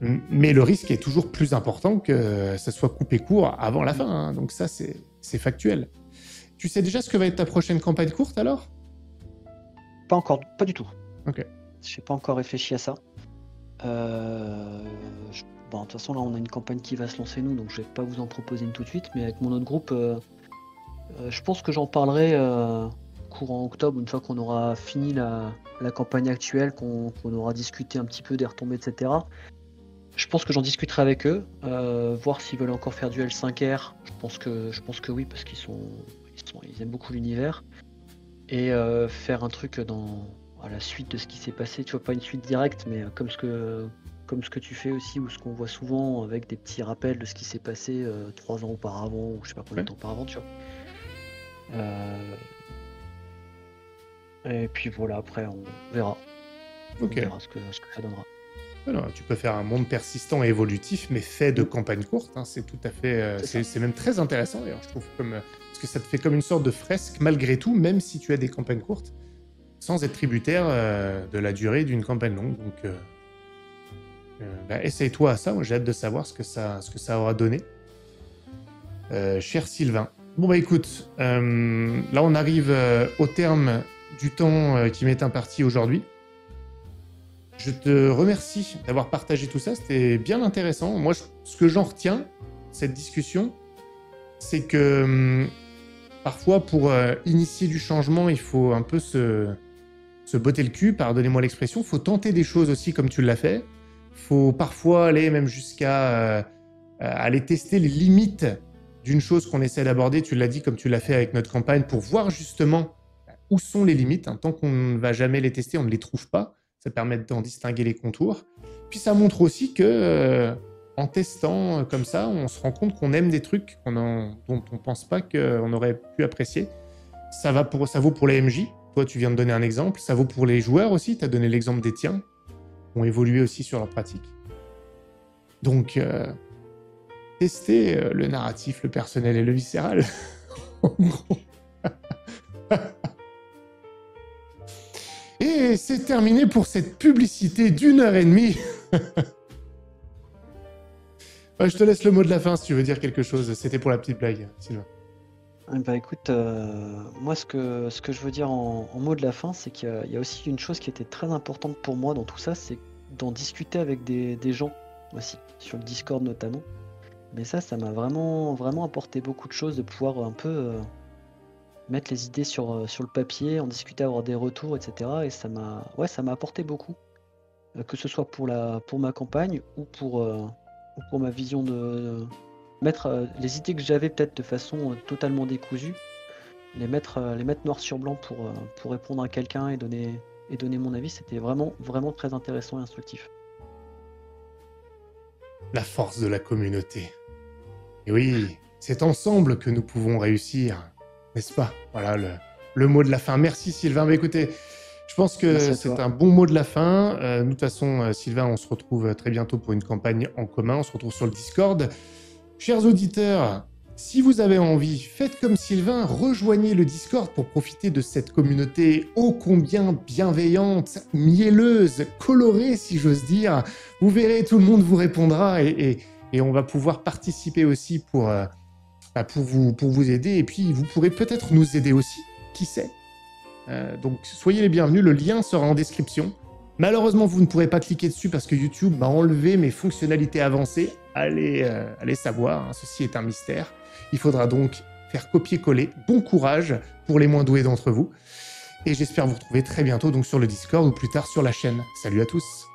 Mais le risque est toujours plus important que ça soit coupé court avant la fin, hein. Donc ça, c'est factuel. Tu sais déjà ce que va être ta prochaine campagne courte, alors? Pas encore, pas du tout. Ok. J'ai pas encore réfléchi à ça. Bon, de toute façon, là, on a une campagne qui va se lancer, nous, donc je vais pas vous en proposer une tout de suite, mais avec mon autre groupe, je pense que j'en parlerai courant octobre, une fois qu'on aura fini la campagne actuelle, qu'on aura discuté un petit peu des retombées, etc. Je pense que j'en discuterai avec eux, voir s'ils veulent encore faire du L5R. Je pense que oui, parce ils aiment beaucoup l'univers. Et faire un truc à la suite de ce qui s'est passé, tu vois, pas une suite directe, mais comme ce que tu fais aussi, ou ce qu'on voit souvent avec des petits rappels de ce qui s'est passé 3 ans auparavant, ou je sais pas combien de temps auparavant, tu vois. Et puis voilà, après on verra. Ok. On verra ce que ça donnera. Alors, tu peux faire un monde persistant et évolutif, mais fait de campagne courte, hein. C'est tout à fait... c'est même très intéressant, d'ailleurs, je trouve, parce que ça te fait comme une sorte de fresque, malgré tout, même si tu as des campagnes courtes, sans être tributaire de la durée d'une campagne longue. Donc, essaye-toi à ça. Moi, j'ai hâte de savoir ce que ça aura donné. Cher Sylvain. Bon, bah écoute, là, on arrive au terme du temps qui m'est imparti aujourd'hui. Je te remercie d'avoir partagé tout ça, c'était bien intéressant. Moi, ce que j'en retiens, cette discussion, c'est que parfois, pour initier du changement, il faut un peu se botter le cul, pardonnez-moi l'expression. Il faut tenter des choses aussi comme tu l'as fait. Il faut parfois aller même jusqu'à aller tester les limites d'une chose qu'on essaie d'aborder. Tu l'as dit comme tu l'as fait avec notre campagne, pour voir justement où sont les limites. Tant qu'on ne va jamais les tester, on ne les trouve pas. Ça permet d'en distinguer les contours. Puis ça montre aussi que, en testant comme ça, on se rend compte qu'on aime des trucs dont on ne pense pas qu'on aurait pu apprécier. Ça vaut pour les MJ. Toi, tu viens de donner un exemple. Ça vaut pour les joueurs aussi. Tu as donné l'exemple des tiens, qui ont évolué aussi sur leur pratique. Donc, tester le narratif, le personnel et le viscéral. En gros. Et c'est terminé pour cette publicité d'1h30. Je te laisse le mot de la fin si tu veux dire quelque chose. C'était pour la petite blague, Sylvain. Bah écoute, moi ce que je veux dire en mot de la fin, c'est qu'il y a aussi une chose qui était très importante pour moi dans tout ça, c'est d'en discuter avec des gens aussi, sur le Discord notamment. Mais ça m'a vraiment, vraiment apporté beaucoup de choses, de pouvoir un peu mettre les idées sur le papier, en discuter, avoir des retours, etc. Et ça m'a apporté beaucoup, que ce soit pour ma campagne ou pour ma vision de mettre les idées que j'avais peut-être de façon totalement décousue, les mettre noir sur blanc pour répondre à quelqu'un et donner mon avis. C'était vraiment, vraiment très intéressant et instructif. La force de la communauté. Et oui, c'est ensemble que nous pouvons réussir, n'est-ce pas? Voilà le mot de la fin. Merci Sylvain. Écoutez, je pense que c'est un bon mot de la fin. Nous, de toute façon, Sylvain, on se retrouve très bientôt pour une campagne en commun. On se retrouve sur le Discord. Chers auditeurs, si vous avez envie, faites comme Sylvain, rejoignez le Discord pour profiter de cette communauté ô combien bienveillante, mielleuse, colorée, si j'ose dire. Vous verrez, tout le monde vous répondra et on va pouvoir participer aussi pour vous aider. Et puis, vous pourrez peut-être nous aider aussi, qui sait. Donc, soyez les bienvenus, le lien sera en description. Malheureusement, vous ne pourrez pas cliquer dessus parce que YouTube m'a enlevé mes fonctionnalités avancées. Allez savoir, hein, ceci est un mystère. Il faudra donc faire copier-coller. Bon courage pour les moins doués d'entre vous. Et j'espère vous retrouver très bientôt donc sur le Discord ou plus tard sur la chaîne. Salut à tous!